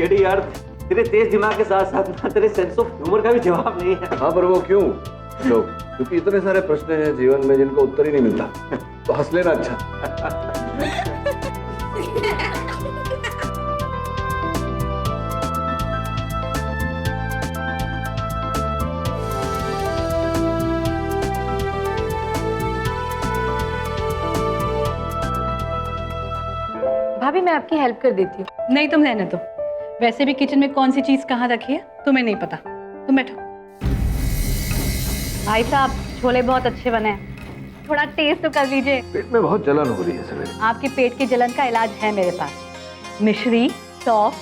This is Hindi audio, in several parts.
केडी यार, तेरे तेज दिमाग के साथ साथ ना तेरे सेंस ऑफ ह्यूमर का भी जवाब नहीं है। हाँ, पर वो क्यों अशोक? क्योंकि इतने सारे प्रश्न हैं जीवन में जिनको उत्तर ही नहीं मिलता। तो हंस लेना अच्छा। भाभी मैं आपकी हेल्प कर देती हूँ। नहीं, तुम रहने दो। वैसे भी किचन में कौन सी चीज कहाँ रखी है तुम्हें नहीं पता। तुम बैठो। भाई साहब, छोले बहुत अच्छे बने हैं, थोड़ा टेस्ट तो कर लीजिए। पेट में बहुत जलन हो रही है सवेरे। आपके पेट की जलन का इलाज है मेरे पास। मिश्री, सौंफ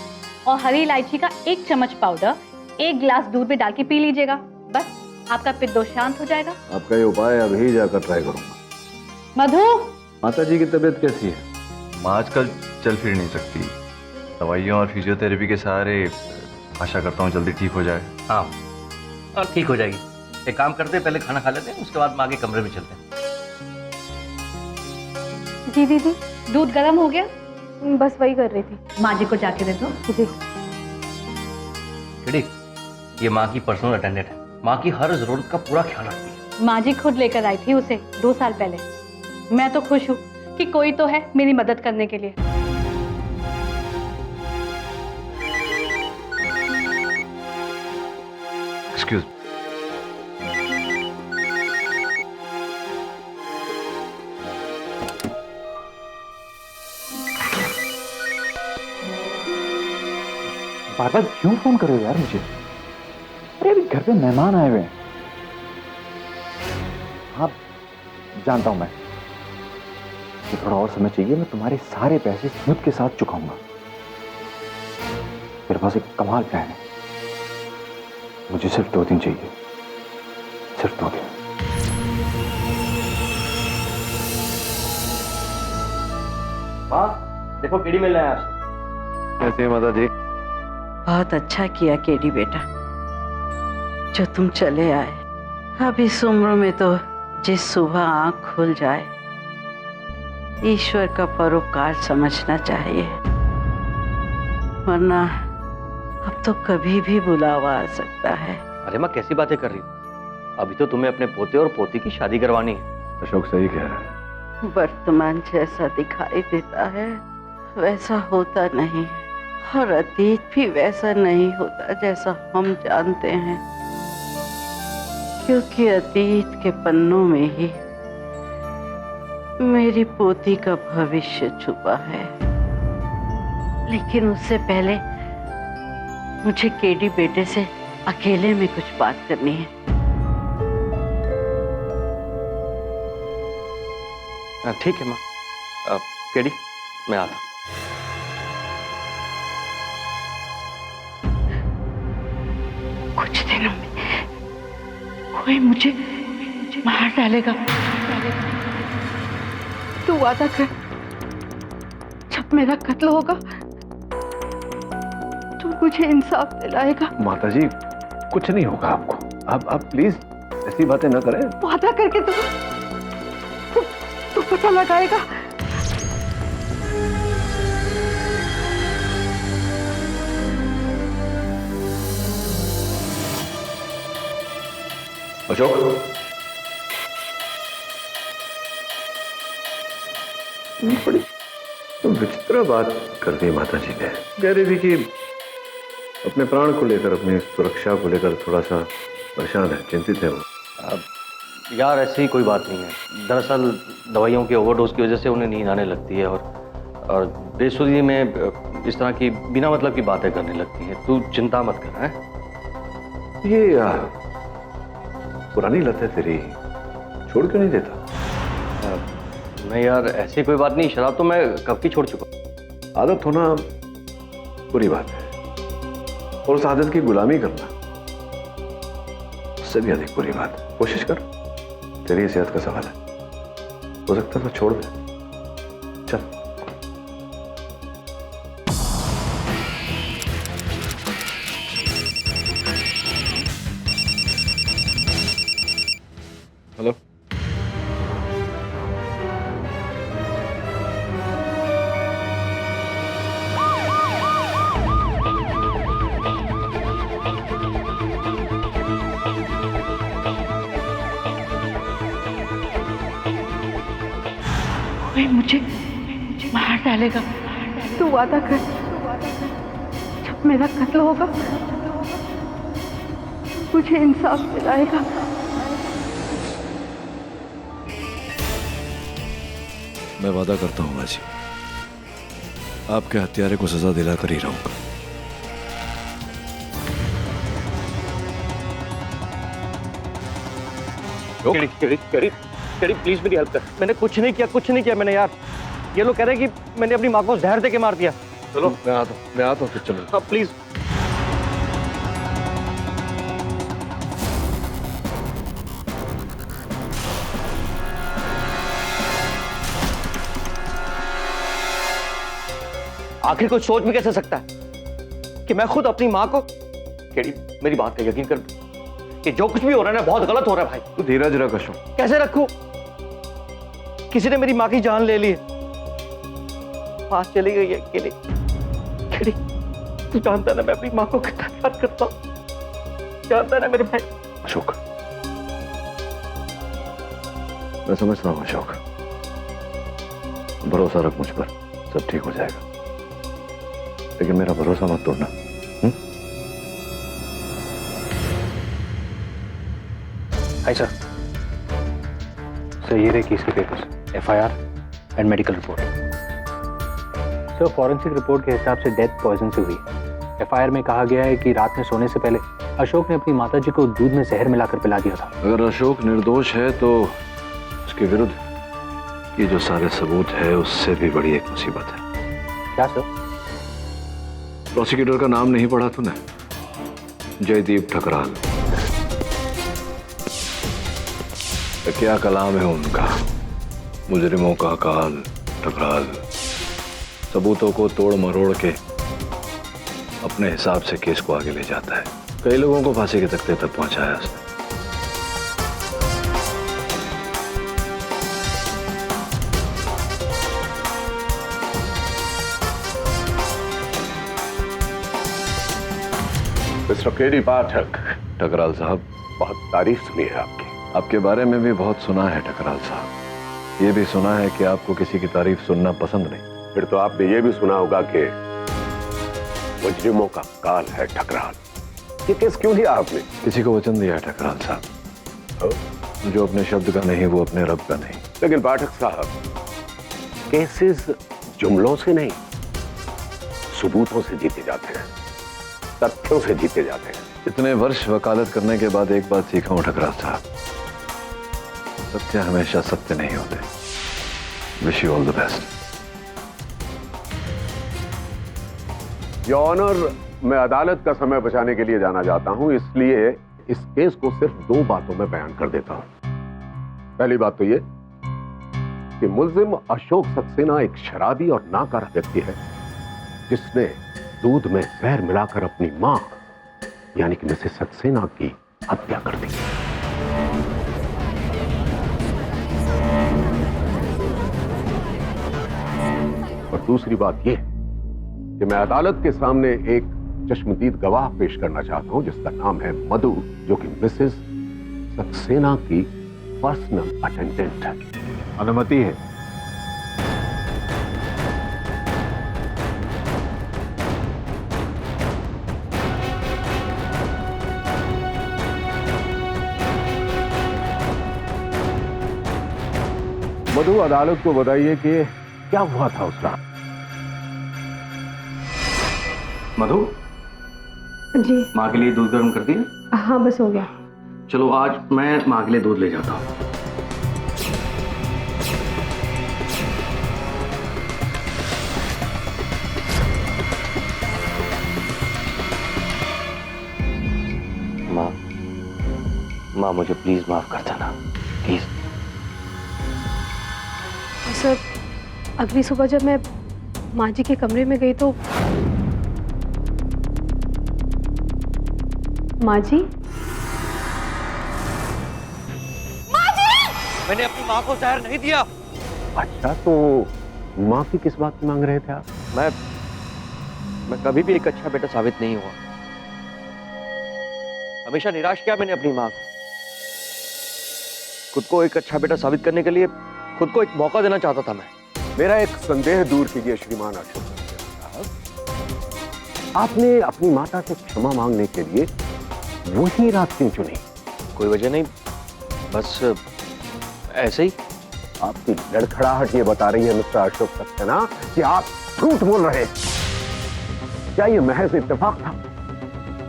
और हरी इलायची का 1 चम्मच पाउडर 1 गिलास दूध में डाल के पी लीजिएगा। बस आपका पित्त दोष शांत हो जाएगा। आपका ये उपाय अभी जाकर ट्राई करूंगा। मधु, माता जी की तबीयत कैसी है? माँ आजकल चल फिर नहीं सकती। दवाइयों और फिजियोथेरेपी के सहारे आशा करता हूँ जल्दी ठीक हो जाए। हाँ, और ठीक हो जाएगी। एक काम करते हैं, पहले खाना खा लेते हैं, उसके बाद माँ के कमरे में चलते हैं। जी दीदी, दूध गर्म हो गया? बस वही कर रही थी। माँ जी को जाके दे दो। जी। केडी, ये माँ की पर्सनल अटेंडेंट है, माँ की हर जरूरत का पूरा ख्याल रखती है। माँ जी खुद लेकर आई थी उसे 2 साल पहले। मैं तो खुश हूँ कि कोई तो है मेरी मदद करने के लिए। एक्सक्यूज। बार बार क्यों फोन कर रहे हो यार मुझे? अरे अभी घर पे मेहमान आए हुए हैं। हाँ, जानता हूं मैं कि थोड़ा और समय चाहिए। मैं तुम्हारे सारे पैसे सूद के साथ चुकाऊंगा। मेरे पास एक कमाल प्लान है। मुझे सिर्फ 2 दिन चाहिए, सिर्फ 2 दिन। माँ देखो, केडी मिल रहा है आपसे। कैसी है माता जी? बहुत अच्छा किया केडी बेटा, जो तुम चले आए। अब इस उम्र में तो जिस सुबह आंख खुल जाए ईश्वर का परोपकार समझना चाहिए, वरना अब तो कभी भी बुलावा आ सकता है। अरे माँ, कैसी बातें कर रही हो? अभी तो तुम्हें अपने पोते और पोती की शादी करवानी है। अशोक सही कह रहा है। वर्तमान जैसा दिखाई देता है वैसा होता नहीं, और अतीत भी वैसा नहीं होता जैसा हम जानते हैं, क्योंकि अतीत के पन्नों में ही मेरी पोती का भविष्य छुपा है। लेकिन उससे पहले मुझे केडी बेटे से अकेले में कुछ बात करनी है। ठीक है माँ। केडी, मैं आता हूँ। कुछ दिनों में कोई मुझे मार डालेगा। तू वादा कर, जब मेरा कत्ल होगा तू मुझे इंसाफ दिलाएगा। माता जी, कुछ नहीं होगा आपको। आप प्लीज ऐसी बातें ना करें। वादा करके तू पता लगाएगा। अशोक, बड़ी तो विचित्र बात कर दी माता जी ने। कह रही थी कि अपने प्राण को लेकर, अपनी सुरक्षा को लेकर थोड़ा सा परेशान है, चिंतित है वो। यार ऐसी कोई बात नहीं है। दरअसल दवाइयों की ओवरडोज की वजह से उन्हें नींद आने लगती है और बेसुधी में इस तरह की बिना मतलब की बातें करने लगती है। तू चिंता मत कर। है ये पुरानी लत है तेरी, छोड़ क्यों नहीं देता? नहीं यार, ऐसी कोई बात नहीं। शराब तो मैं कब की छोड़ चुका। आदत होना बुरी बात है, और उस आदत की गुलामी करना उससे भी अधिक बुरी बात है। कोशिश कर, तेरी सेहत का सवाल है। हो सकता है तो छोड़ दे। चल। हेलो, मुझे मार डालेगा। तू वादा कर, जब मेरा कत्ल होगा मुझे इंसाफ दिलाएगा। मैं वादा करता हूँ माँ जी, आपके हत्यारे को सजा दिलाकर ही रहूंगा। प्लीज मेरी हेल्प कर। मैंने कुछ नहीं किया मैंने यार। ये लोग कह रहे हैं कि मैंने अपनी माँ को जहर दे के मार दिया। चलो मैं आता हूँ फिर चलो। हाँ प्लीज। आखिर कोई सोच भी कैसे सकता है कि मैं खुद अपनी माँ को। केडी मेरी बात का यकीन कर कि जो कुछ भी हो रहा है ना बहुत गलत हो रहा है भाई। तू धीरज रख अशोक। कैसे रखूं? किसी ने मेरी माँ की जान ले ली है, पास चली गई है केडी। केडी तू जानता है ना मैं अपनी माँ को कितना प्यार करता हूँ, जानता है ना मेरे भाई। अशोक मैं समझता हूँ अशोक, भरोसा रख मुझ पर, सब ठीक हो जाएगा। लेकिन मेरा भरोसा मत तोड़ना। हाय सर, ये रहे केस के papers, FIR and medical report. Sir forensic report के हिसाब से डेथ पॉइजन से हुई। एफआईआर में कहा गया है कि रात में सोने से पहले अशोक ने अपनी माताजी को दूध में जहर मिलाकर पिला दिया था। अगर अशोक निर्दोष है तो उसके विरुद्ध ये जो सारे सबूत है उससे भी बड़ी एक मुसीबत है। क्या सर? प्रोसिक्यूटर का नाम नहीं पढ़ा तूने? जयदीप ठकराल। क्या कलाम है उनका, मुजरिमों का काल ठकराल। सबूतों को तोड़ मरोड़ के अपने हिसाब से केस को आगे ले जाता है। कई लोगों को फांसी के तख्ते तक पहुंचाया उसने। मिस्टर केडी पाठक, ठकराल साहब, बहुत तारीफ सुनी है आपकी। आपके बारे में भी बहुत सुना है ठकराल साहब। ये भी सुना है कि आपको किसी की तारीफ सुनना पसंद नहीं। फिर तो आपने ये भी सुना होगा कि मुजरिमों का काल है ठकराल। ये केस क्यों लिया आपने? किसी को वचन दिया है ठकराल साहब, जो अपने शब्द का नहीं वो अपने रब का नहीं। लेकिन पाठक साहब, केसेस जुमलों से नहीं सबूतों से जीते जाते हैं, तथ्यों से जीते जाते हैं। इतने वर्ष वकालत करने के बाद एक बात सीखा हूं ठकराल साहब, सत्य हमेशा सत्य नहीं होते। Wish you all the best. Your honour, मैं अदालत का समय बचाने के लिए जाना चाहता हूं, इसलिए इस केस को सिर्फ 2 बातों में बयान कर देता हूं। पहली बात तो ये कि मुल्जिम अशोक सक्सेना एक शराबी और नाकारा व्यक्ति है जिसने दूध में जहर मिलाकर अपनी मां यानी कि मिसेस सक्सेना की हत्या कर दी। और दूसरी बात यह कि मैं अदालत के सामने एक चश्मदीद गवाह पेश करना चाहता हूं जिसका नाम है मधु, जो कि मिसेस सक्सेना की पर्सनल अटेंडेंट है। अनुमति है। मधु, अदालत को बताइए कि क्या हुआ था उस रात। मधु जी माँ के लिए दूध गर्म कर दिया? हाँ बस हो गया। चलो आज मैं माँ के लिए दूध ले जाता हूँ। माँ मुझे प्लीज माफ कर देना, प्लीज। सर अगली सुबह जब मैं माँ जी के कमरे में गई तो माँ जी मैंने अपनी माँ को जहर नहीं दिया। अच्छा, तो मां की किस बात में मांग रहे थे आप? मैं कभी भी एक अच्छा बेटा साबित नहीं हुआ। हमेशा निराश किया मैंने अपनी माँ को। खुद को एक अच्छा बेटा साबित करने के लिए खुद को एक मौका देना चाहता था मैं। मेरा एक संदेह दूर कीजिए श्रीमान अशोक सक्सेना साहब। आपने अपनी माता से क्षमा मांगने के लिए वही रात क्यों चुनी? कोई वजह नहीं, बस ऐसे ही। आपकी लड़खड़ाहट ये बता रही है मिस्टर अशोक सक्सेना कि आप झूठ बोल रहे हैं। क्या ये महज इत्तेफाक था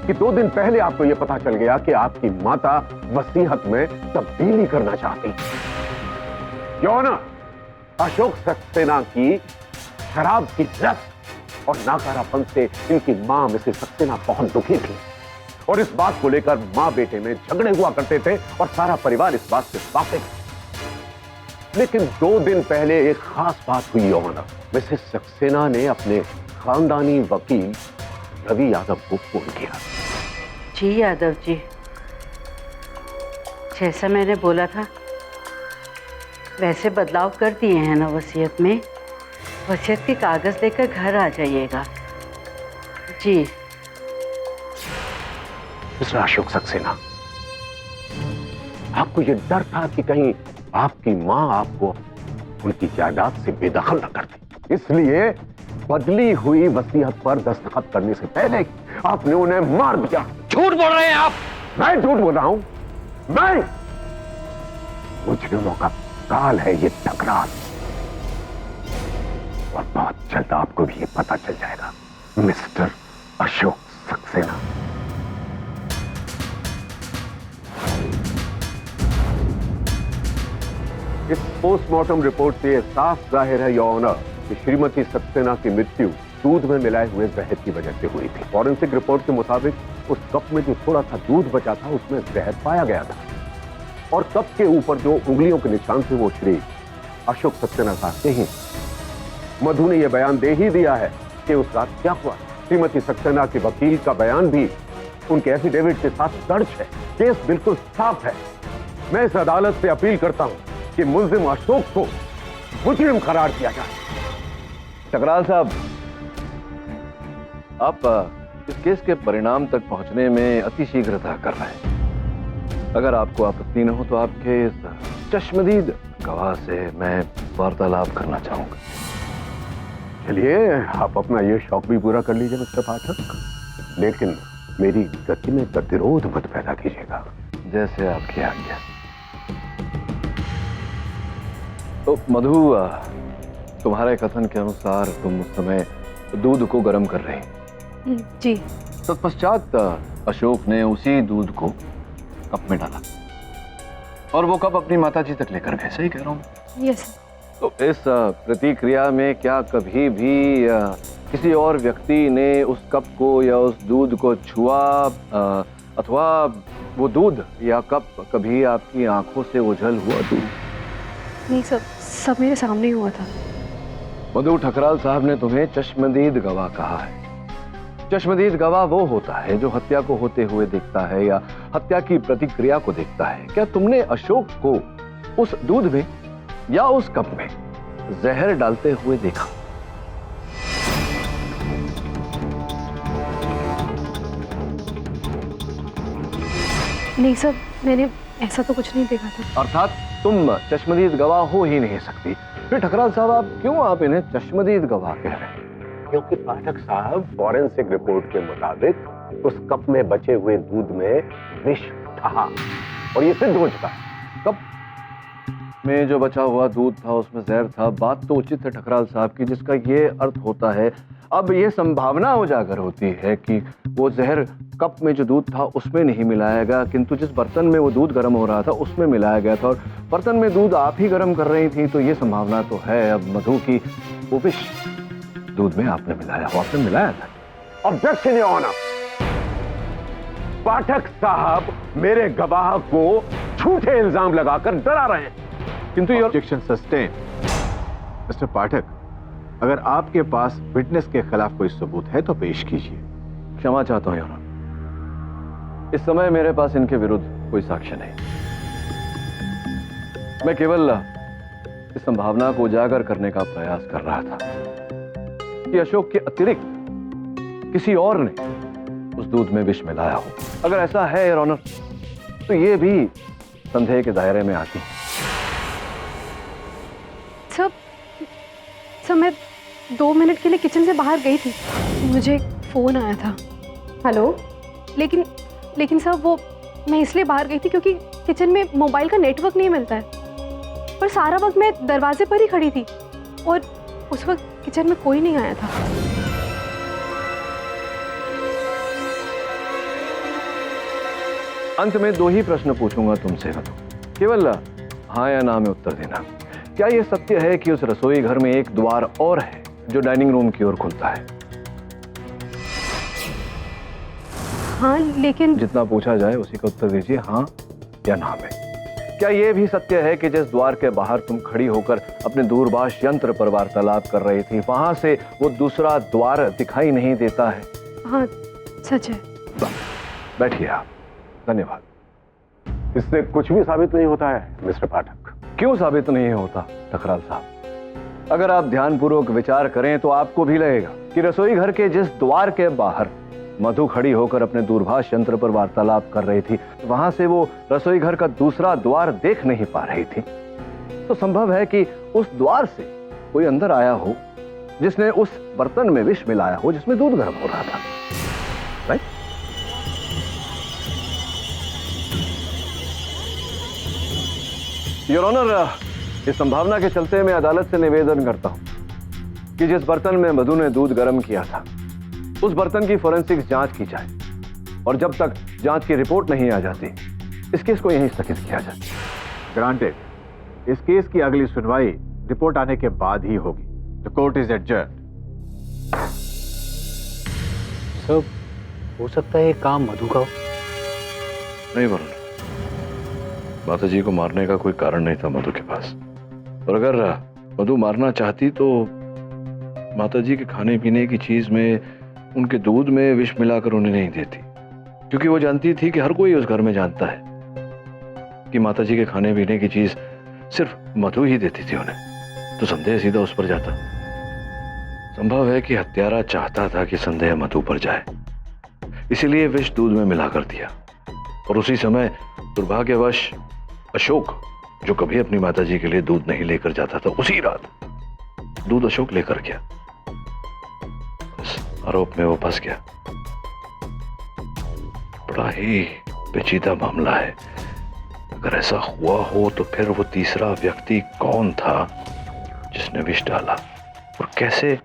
कि 2 दिन पहले आपको ये पता चल गया कि आपकी माता वसीयत में तब्दीली करना चाहती? क्यों ना अशोक सक्सेना की शराब की लत और नाकारापन से इनकी मां मिसेस सक्सेना बहुत दुखी थी और इस बात को लेकर मां बेटे में झगड़े हुआ करते थे और सारा परिवार इस बात से वाकिफ। लेकिन 2 दिन पहले एक खास बात हुई ऑनर। मिसेस सक्सेना ने अपने खानदानी वकील रवि यादव को फोन किया। जी यादव जी, जैसा मैंने बोला था वैसे बदलाव कर दिए हैं ना वसीयत में। वसीयत के कागज लेकर घर आ जाइएगा। जी मिस्टर अशोक सक्सेना, आपको ये डर था कि कहीं आपकी मां आपको उनकी जायदाद से बेदखल न कर दी, इसलिए बदली हुई वसीयत पर दस्तखत करने से पहले आपने उन्हें मार दिया। झूठ बोल रहे हैं आप। मैं झूठ बोल रहा हूं? मैं? मुजरिमों का काल है ये टकरार, और बहुत जल्द आपको भी ये पता चल जाएगा मिस्टर अशोक सक्सेना। इस पोस्टमार्टम रिपोर्ट से साफ जाहिर है योर ऑनर कि श्रीमती सक्सेना की मृत्यु दूध में मिलाए हुए जहर की वजह से हुई थी। फॉरेंसिक रिपोर्ट के मुताबिक उस कप में जो थोड़ा सा दूध बचा था उसमें जहर पाया गया था और कप के ऊपर जो उंगलियों के निशान थे वो श्री अशोक सक्सेना साहब के ही। मधु ने यह बयान दे ही दिया है कि उस रात क्या हुआ। श्रीमती सक्सेना के वकील का बयान भी उनके एफिडेविट के साथ दर्ज है। केस बिल्कुल साफ है। मैं इस अदालत से अपील करता हूं कि मुल्जिम अशोक को मुजरिम करार दिया जाए। टकराल साहब, आप इस केस के परिणाम तक पहुंचने में अति शीघ्रता कर रहे हैं। अगर आपको आपत्ति न हो तो आपके इस चश्मदीद गवाह से मैं वार्तालाप करना चाहूंगा। चलिए, आप अपना ये शौक भी पूरा कर लीजिए मिस्टर पाठक, लेकिन मेरी गति में गतिरोध मत पैदा कीजिएगा। जैसे आपकी आज्ञा। तो मधु, तुम्हारे कथन के अनुसार तुम उस समय दूध को गर्म कर रही। जी। तत्पश्चात अशोक ने उसी दूध को कप में डाला और वो कप अपनी माताजी तक लेकर गए। सही कह रहा हूँ? यस। तो इस प्रतिक्रिया में क्या कभी भी किसी और व्यक्ति ने उस कप को या उस दूध को छुआ अथवा वो दूध या कप कभी आपकी आंखों से ओझल हुआ? दूध नहीं सर, सब मेरे सामने ही हुआ था। मधु, ठकराल साहब ने तुम्हें चश्मदीद गवाह कहा है। चश्मदीद गवाह वो होता है जो हत्या को होते हुए देखता है या हत्या की प्रतिक्रिया को देखता है। क्या तुमने अशोक को उस दूध में या उस कप में जहर डालते हुए देखा? नहीं सर, मैंने ऐसा तो कुछ नहीं देखा था। अर्थात तुम चश्मदीद गवाह हो ही नहीं सकती। फिर ठकराल साहब, क्यों आप इन्हें चश्मदीद गवाह कह रहे हैं? क्योंकि पाठक साहब, फॉरेंसिक रिपोर्ट के मुताबिक उस कप में बचे हुए दूध में विष था और ये सिद्ध हो चुका है। कप में जो बचा हुआ दूध था उसमें जहर था। बात तो उचित है ठकराल साहब की, जिसका ये अर्थ होता है, अब ये संभावना उजागर होती है कि वो जहर कप में जो दूध था उसमें नहीं मिलाया गया, किंतु जिस बर्तन में वो दूध गर्म हो रहा था उसमें मिलाया गया था और बर्तन में दूध आप ही गर्म कर रही थी। तो ये संभावना तो है अब मधु की वो विष दूध में आपने मिलाया हो। आपने मिलाया था। Objection your honour. पाठक साहब मेरे गवाह को झूठे इल्जाम लगाकर डरा रहे हैं। किंतु ये ऑब्जेक्शन सस्टेन। मिस्टर पाठक, अगर आपके पास विटनेस के खिलाफ कोई सबूत है तो पेश कीजिए। क्षमा चाहता हूं योर ऑनर, इस समय मेरे पास इनके विरुद्ध कोई साक्ष्य नहीं। मैं केवल इस संभावना को उजागर करने का प्रयास कर रहा था कि अशोक के अतिरिक्त किसी और ने उस दूध में विष मिलाया हो। अगर ऐसा है योर ऑनर तो ये भी संदेह के दायरे में आती है। सब सर मैं 2 मिनट के लिए किचन से बाहर गई थी, मुझे फ़ोन आया था। हेलो। लेकिन सर वो मैं इसलिए बाहर गई थी क्योंकि किचन में मोबाइल का नेटवर्क नहीं मिलता है, पर सारा वक्त मैं दरवाजे पर ही खड़ी थी और उस वक्त किचन में कोई नहीं आया था। अंत में 2 ही प्रश्न पूछूंगा तुमसे मधु, केवल हाँ या ना में उत्तर देना। क्या यह सत्य है कि उस रसोई घर में एक द्वार और है जो डाइनिंग रूम की ओर खुलता है? हाँ लेकिन जितना पूछा जाए उसी का उत्तर दीजिए, हाँ या ना में। क्या यह भी सत्य है कि जिस द्वार के बाहर तुम खड़ी होकर अपने दूरभाष यंत्र पर वार्तालाप कर रही थी, वहां से वो दूसरा द्वार दिखाई नहीं देता है? हाँ सच है। बैठिए आप। धन्यवाद। इससे कुछ भी साबित नहीं होता है मिस्टर पाठक। क्यों साबित नहीं होता टकराल साहब? अगर आप ध्यानपूर्वक विचार करें तो आपको भी लगेगा कि रसोई घर के जिस द्वार के बाहर मधु खड़ी होकर अपने दूरभाष यंत्र पर वार्तालाप कर रही थी, वहां से वो रसोई घर का दूसरा द्वार देख नहीं पा रही थी। तो संभव है कि उस द्वार से कोई अंदर आया हो जिसने उस बर्तन में विष मिलाया हो जिसमें दूध गर्म हो रहा था। राइट? योर ऑनर, इस संभावना के चलते मैं अदालत से निवेदन करता हूं कि जिस बर्तन में मधु ने दूध गर्म किया था उस बर्तन की फोरेंसिक्स जांच की जाए, और जब तक जांच की रिपोर्ट नहीं आ जाती इस केस को यहीं स्थगित किया जाए। ग्रांटेड। इस केस की अगली सुनवाई रिपोर्ट आने के बाद ही होगी। The court is adjourned. Sir हो सकता है ये काम मधु का हो। नहीं वरुण, माता जी को मारने का कोई कारण नहीं था मधु के पास, और अगर मधु मारना चाहती तो माता जी के खाने पीने की चीज में, उनके दूध में विष मिलाकर उन्हें नहीं देती, क्योंकि वो जानती थी कि हर कोई उस घर में जानता है कि माता जी के खाने पीने की चीज सिर्फ मधु ही देती थी उन्हें। तो संदेह सीधा उस पर जाता। संभव है कि हत्यारा चाहता था कि संदेह मधु पर जाए, इसीलिए विष दूध में मिलाकर दिया, और उसी समय दुर्भाग्यवश अशोक, जो कभी अपनी माताजी के लिए दूध नहीं लेकर जाता था, उसी रात दूध अशोक लेकर गया। इस आरोप में वो फंस गया। बड़ा ही पेचीदा मामला है। अगर ऐसा हुआ हो तो फिर वो तीसरा व्यक्ति कौन था जिसने विष डाला, और कैसे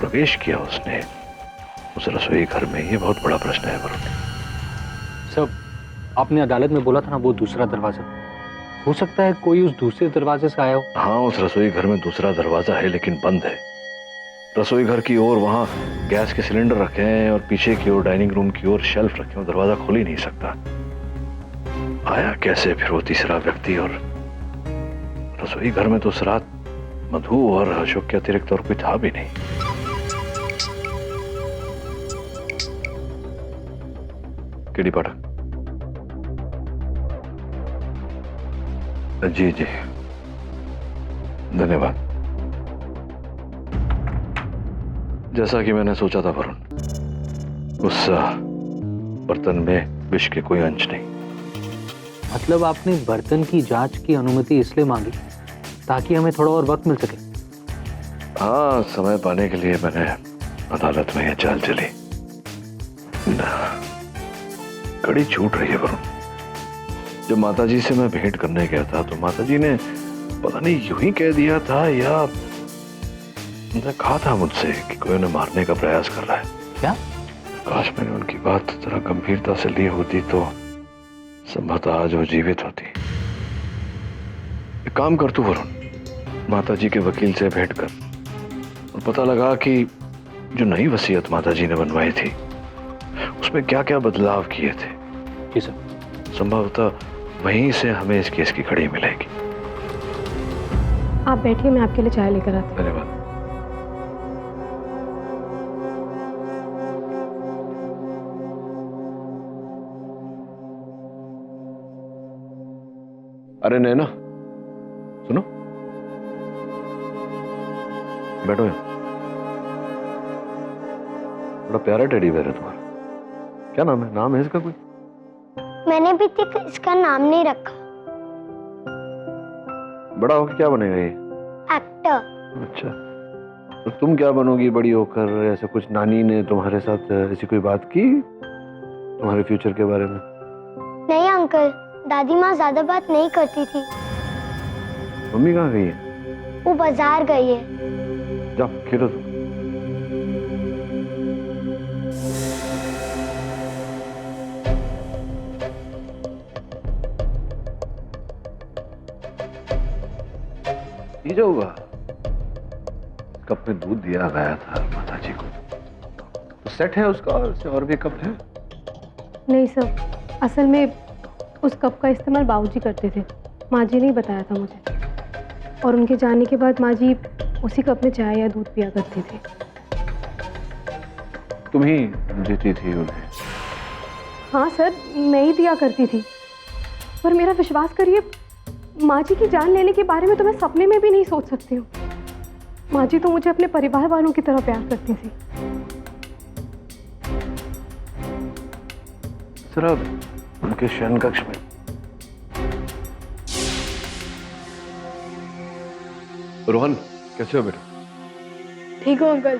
प्रवेश किया उसने उस रसोई घर में? ये बहुत बड़ा प्रश्न है वरुण। सर आपने अदालत में बोला था ना वो दूसरा दरवाजा, हो सकता है कोई उस दूसरे दरवाजे से आया हो। हाँ, उस रसोई घर में दूसरा दरवाजा है लेकिन बंद है। रसोई घर की ओर वहां गैस के सिलेंडर रखे हैं और पीछे की ओर डाइनिंग रूम की ओर शेल्फ रखे हैं। दरवाजा खुल ही नहीं सकता। आया कैसे फिर वो तीसरा व्यक्ति? और रसोई घर में तो उस रात मधु और अशोक के अतिरिक्त और कोई था भी नहीं। केडी पाठक। जी जी, धन्यवाद। जैसा कि मैंने सोचा था वरुण, उस बर्तन में विष के कोई अंश नहीं। मतलब आपने बर्तन की जांच की अनुमति इसलिए मांगी ताकि हमें थोड़ा और वक्त मिल सके? हाँ, समय पाने के लिए मैंने अदालत में यह चाल चली। कड़ी छूट रही है वरुण। जब माताजी से मैं भेंट करने गया था तो माताजी ने पता नहीं यूं ही कह दिया था या उन्होंने कहा था मुझसे कि कोई उन्हें मारने का प्रयास कर रहा है। क्या? काश मैंने उनकी बात जरा गंभीरता से ली होती तो संभवतः आज वो जीवित होती। एक काम कर तू वरुण, माताजी के वकील से भेंट कर और पता लगा कि जो नई वसीयत माताजी ने बनवाई थी उसमें क्या क्या बदलाव किए थे। जी सर। संभवतः वहीं से हमें इस केस की कड़ी मिलेगी। आप बैठिए, मैं आपके लिए चाय लेकर आती हूँ। धन्यवाद। अरे नैना, सुनो, बैठो यहाँ। बड़ा प्यारा टेडी बेयर है तुम्हारा। क्या नाम है? नाम है इसका कोई? मैंने भी तक इसका नाम नहीं रखा। बड़ा होकर क्या बनेगा ये? एक्टर। अच्छा, तो तुम क्या बनोगी बड़ी होकर? ऐसा कुछ नानी ने तुम्हारे साथ ऐसी कोई बात की तुम्हारे फ्यूचर के बारे में? नहीं अंकल, दादी माँ ज्यादा बात नहीं करती थी। मम्मी कहाँ गई है? वो बाजार गई है। जाओ खेलो तुम। ये जो होगा, कप में दूध दिया गया था माता जी को, तो सेट है उसका और भी कप है? नहीं सर, असल में उस कप का इस्तेमाल बाबूजी करते थे, माँ जी ने बताया था मुझे। और उनके जाने के बाद माँ जी उसी कप में चाय या दूध पिया करती थी। तुम ही देती थी उन्हें? हाँ सर, मैं ही दिया करती थी। पर मेरा विश्वास करिए, माँ जी की जान लेने के बारे में तो मैं सपने में भी नहीं सोच सकती हूँ। माँ जी तो मुझे अपने परिवार वालों की तरह प्यार करती थी। जरा उनके शयन कक्ष में। रोहन, कैसे हो बेटा? ठीक हो अंकल?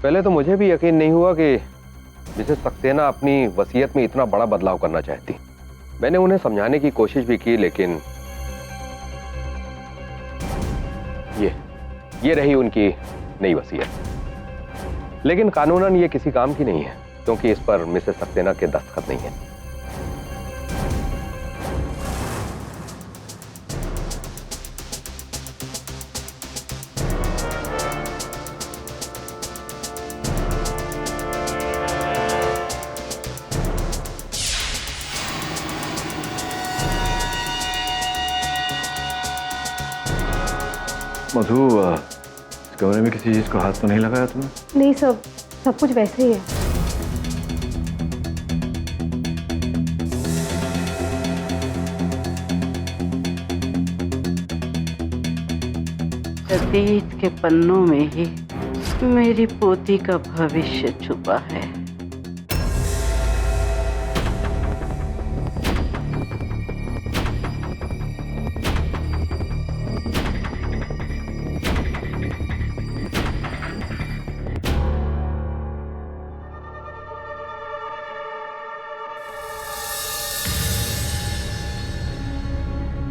पहले तो मुझे भी यकीन नहीं हुआ कि मिसेस सक्सेना अपनी वसीयत में इतना बड़ा बदलाव करना चाहती। मैंने उन्हें समझाने की कोशिश भी की, लेकिन ये रही उनकी नई वसीयत। लेकिन कानूनन ये किसी काम की नहीं है, क्योंकि इस पर मिसेस सक्सेना के दस्तखत नहीं है। मधु, इस कमरे में किसी चीज को हाथ तो नहीं लगाया तुमने? नहीं सब कुछ वैसे ही है। अतीत के पन्नों में ही मेरी पोती का भविष्य छुपा है।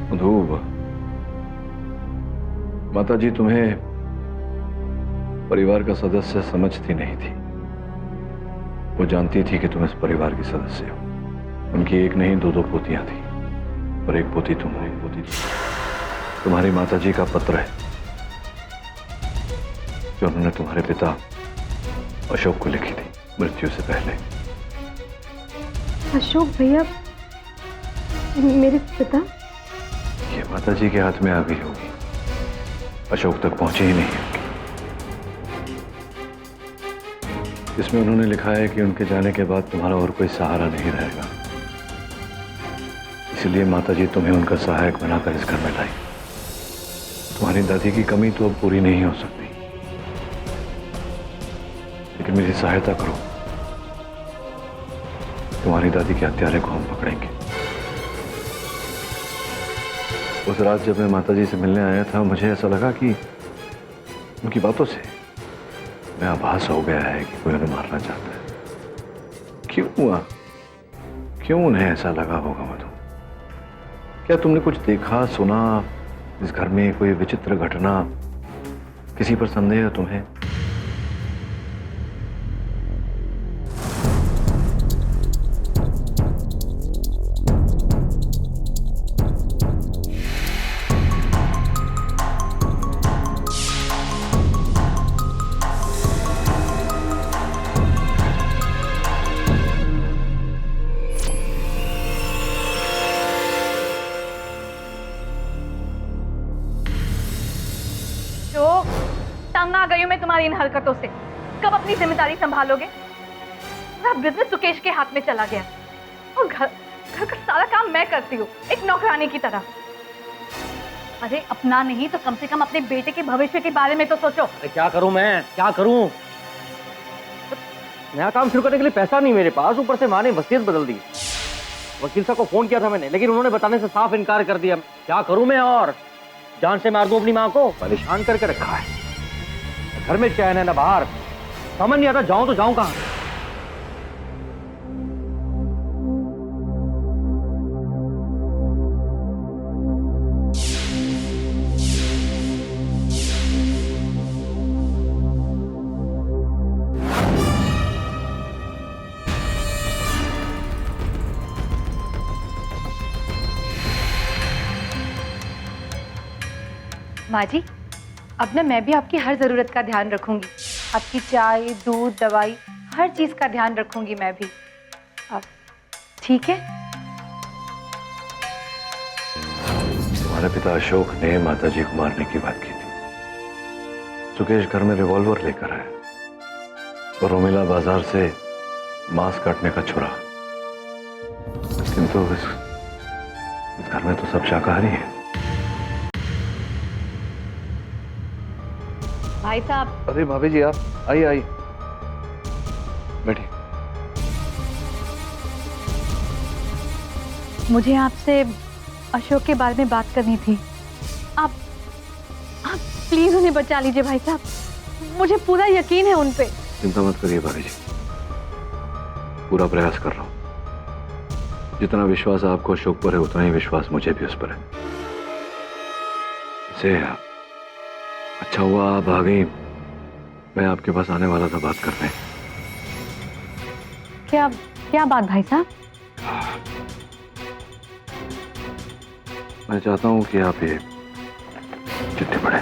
मधु, माता जी तुम्हें परिवार का सदस्य समझती नहीं थी। वो जानती थी कि तुम इस परिवार की सदस्य हो। उनकी एक नहीं दो पोतियां थी, और एक पोती तुम हो। तुम्हारी माता जी का पत्र है जो उन्होंने तुम्हारे पिता अशोक को लिखी थी मृत्यु से पहले। अशोक भैया मेरे पिता? ये माता जी के हाथ में आ गई होगी, अशोक तक पहुंची ही नहीं होगी। इसमें उन्होंने लिखा है कि उनके जाने के बाद तुम्हारा और कोई सहारा नहीं रहेगा, इसलिए माता जी तुम्हें उनका सहायक बनाकर इस घर में लाई। तुम्हारी दादी की कमी तो अब पूरी नहीं हो सकती, लेकिन मेरी सहायता करो। तुम्हारी दादी के हत्यारे को हम पकड़ेंगे। उस रात जब मैं माताजी से मिलने आया था, मुझे ऐसा लगा कि उनकी बातों से मैं आभास हो गया है कि कोई उन्हें मारना चाहता है। क्यों हुआ? क्यों उन्हें ऐसा लगा होगा मधु? क्या तुमने कुछ देखा, सुना इस घर में? कोई विचित्र घटना? किसी पर संदेह है तुम्हें? तंग आ गई हूं मैं तुम्हारी इन हरकतों से। कब अपनी जिम्मेदारी संभालोगे? पूरा बिजनेस सुकेश के हाथ में चला गया, और घर का सारा काम मैं करती हूँ, एक नौकरानी की तरह। अरे अपना नहीं तो कम से कम अपने बेटे के भविष्य के बारे में तो सोचो। अरे क्या करूं मैं, क्या करूं? नया काम शुरू करने के लिए पैसा नहीं मेरे पास, ऊपर से माँ ने वसीयत बदल दी। वकील साहब को फोन किया था मैंने, लेकिन उन्होंने बताने से साफ इनकार कर दिया। क्या करूं मैं, और जान से मार दूं अपनी माँ को? परेशान करके रखा है। घर में चैन है ना बाहर, समझ नहीं आता जाऊं तो जाऊं कहां। माँ जी, अब ना मैं भी आपकी हर ज़रूरत का ध्यान रखूंगी। आपकी चाय, दूध, दवाई, हर चीज़ का ध्यान रखूंगी मैं भी। अब ठीक है? तुम्हारे पिता अशोक ने माताजी को मारने की बात की थी। सुकेश घर में रिवॉल्वर लेकर आया और रोमिला बाजार से मांस काटने का छुरा। किंतु इस घर में तो सब शाकाहारी है। भाई साहब। अरे भाभी जी, आप आइए आइए, बैठिए। मुझे आपसे अशोक के बारे में बात करनी थी। आप प्लीज उन्हें बचा लीजिए भाई साहब, मुझे पूरा यकीन है उन पे। चिंता मत करिए भाभी जी, पूरा प्रयास कर रहा हूं। जितना विश्वास आपको अशोक पर है, उतना ही विश्वास मुझे भी उस पर है। इसे अच्छा हुआ आप आ गई, मैं आपके पास आने वाला था बात करने। क्या बात भाई साहब? मैं चाहता हूं कि आप ये चिट्ठी पढ़ें।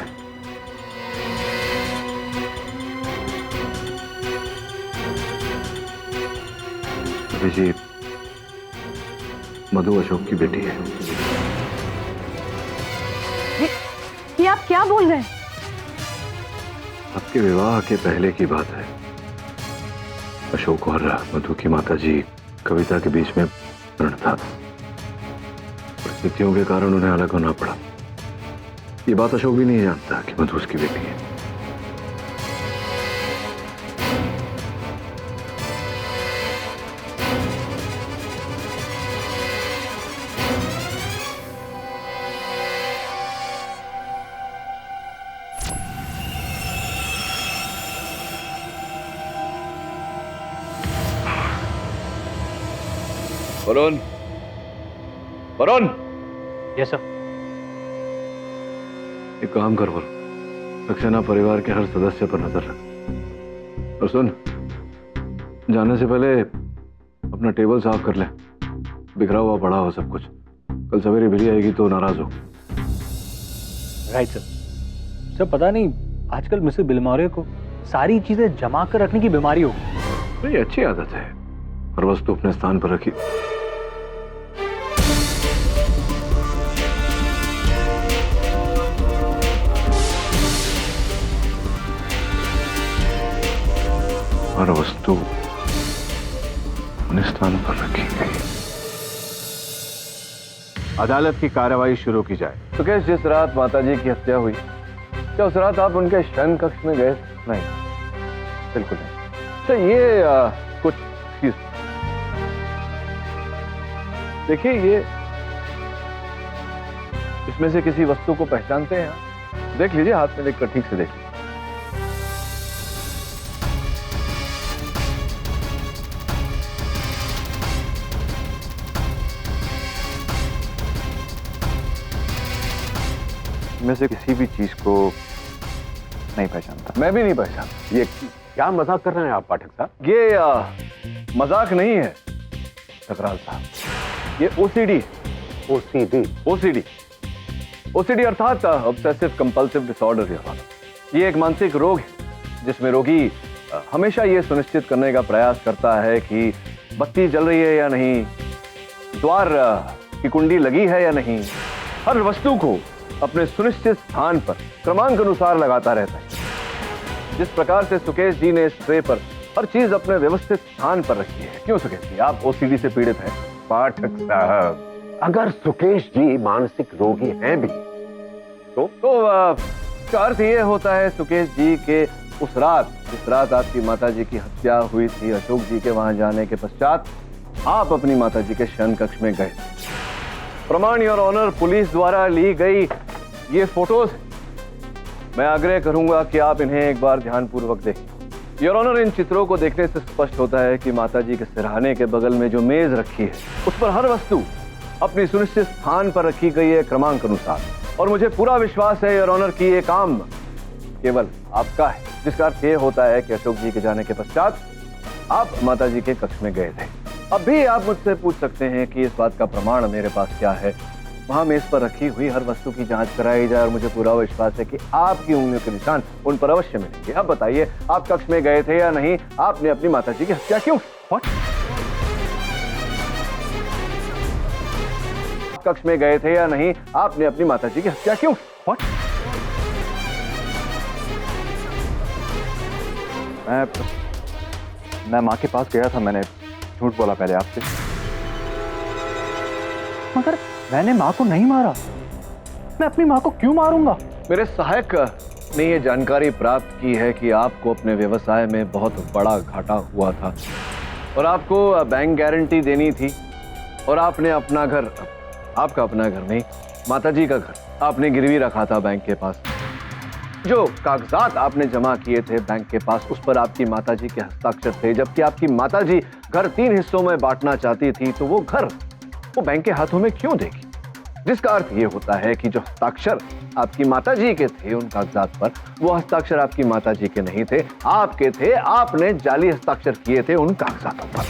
अभी जी, मधु अशोक की बेटी है। ये आप क्या बोल रहे हैं? आपके विवाह के पहले की बात है। अशोक और मधु की माताजी कविता के बीच में मरण था। परिस्थितियों के कारण उन्हें अलग होना पड़ा। ये बात अशोक भी नहीं जानता कि मधु उसकी बेटी है। वरुण, वरुण। Yes sir. एक काम कर वरुण, सक्सेना परिवार के हर सदस्य पर नजर रख। और सुन, जाने से पहले अपना टेबल साफ कर ले। बिखरा हुआ पड़ा हो सब कुछ। कल सवेरे बिजली आएगी तो नाराज हो। Right sir. सर पता नहीं आजकल मिसेस बिलमौरे को सारी चीजें जमा कर रखने की बीमारी हो गई। ये अच्छी आदत है, हर वस्तु अपने स्थान पर रखी। हर वस्तु अपने स्थान पर रखी गई। अदालत की कार्रवाई शुरू की जाए। सुकेश, जिस रात माताजी की हत्या हुई, क्या उस रात आप उनके शयन कक्ष में गए? नहीं, बिल्कुल नहीं। अच्छा, ये कुछ देखिए, ये इसमें से किसी वस्तु को पहचानते हैं आप? देख लीजिए, हाथ में देखकर ठीक से देख लीजिए। में से किसी भी चीज को नहीं पहचानता। मैं भी नहीं पहचानता। ये क्या मजाक कर रहे हैं आप पाठक साहब? ये मजाक नहीं है टकराल साहब, ये ओसीडी। ओसीडी अर्थात ऑब्सेसिव कंपल्सिव डिसऑर्डर। ये एक मानसिक रोग है जिसमें रोगी हमेशा ये सुनिश्चित करने का प्रयास करता है कि बत्ती जल रही है या नहीं, द्वार की कुंडी लगी है या नहीं। हर वस्तु को अपने सुनिश्चित स्थान पर क्रमांक अनुसार लगाता रहता है। जिस प्रकार से सुकेश जी ने इस ट्रे पर हर चीज अपने व्यवस्थित स्थान पर रखी है। क्यों सुकेश जी, आप ओसीडी से पीड़ित हैं? पाठक साहब, अगर सुकेश जी मानसिक रोगी हैं भी तो का अर्थ ये होता है सुकेश जी के उस रात जिस रात आपकी माताजी की हत्या हुई थी, अशोक जी के वहां जाने के पश्चात आप अपनी माताजी के शयन कक्ष में गए। प्रमाण योर ऑनर, पुलिस द्वारा ली गई ये फोटोज, मैं आग्रह करूंगा कि आप इन्हें एक बार ध्यानपूर्वक देखें। योर ऑनर, इन चित्रों को देखने से स्पष्ट होता है कि माताजी के सिरहाने के बगल में जो मेज रखी है उस पर हर वस्तु अपनी सुनिश्चित स्थान पर रखी गई है क्रमांक अनुसार। और मुझे पूरा विश्वास है योर ऑनर कि ये काम केवल आपका है, जिसका अर्थ ये होता है कि अशोक जी के जाने के पश्चात आप माताजी के कक्ष में गए थे। अब भी आप मुझसे पूछ सकते हैं कि इस बात का प्रमाण मेरे पास क्या है। वहां मेज पर रखी हुई हर वस्तु की जांच कराई जाए और मुझे पूरा विश्वास है कि आपकी उंगलियों के निशान उन पर अवश्य मिलेंगे। अब बताइए, आप कक्ष में गए थे या नहीं? आपने अपनी माताजी की हत्या क्यों? कक्ष में गए थे या नहीं? आपने अपनी माताजी की हत्या क्यों? मैं माँ के पास गया था, मैंने झूठ बोला पहले आपसे। मगर मैंने माँ को नहीं मारा, मैं अपनी माँ को क्यों मारूंगा? मेरे सहायक ने यह जानकारी प्राप्त की है कि आपको अपने व्यवसाय में बहुत बड़ा घाटा हुआ था और आपको बैंक गारंटी देनी थी और आपने अपना घर, आपका अपना घर नहीं, माताजी का घर आपने गिरवी रखा था बैंक के पास। जो कागजात आपने जमा किए थे बैंक के पास उस पर आपकी माताजी के हस्ताक्षर थे, जबकि आपकी माताजी घर 3 हिस्सों में बांटना चाहती थी, तो वो घर वो बैंक के हाथों में क्यों देगी? जिसका अर्थ ये होता है कि जो हस्ताक्षर आपकी माताजी के थे उन कागजात पर, वो हस्ताक्षर आपकी माताजी के नहीं थे, आपके थे। आपने जाली हस्ताक्षर किए थे उन कागजातों पर।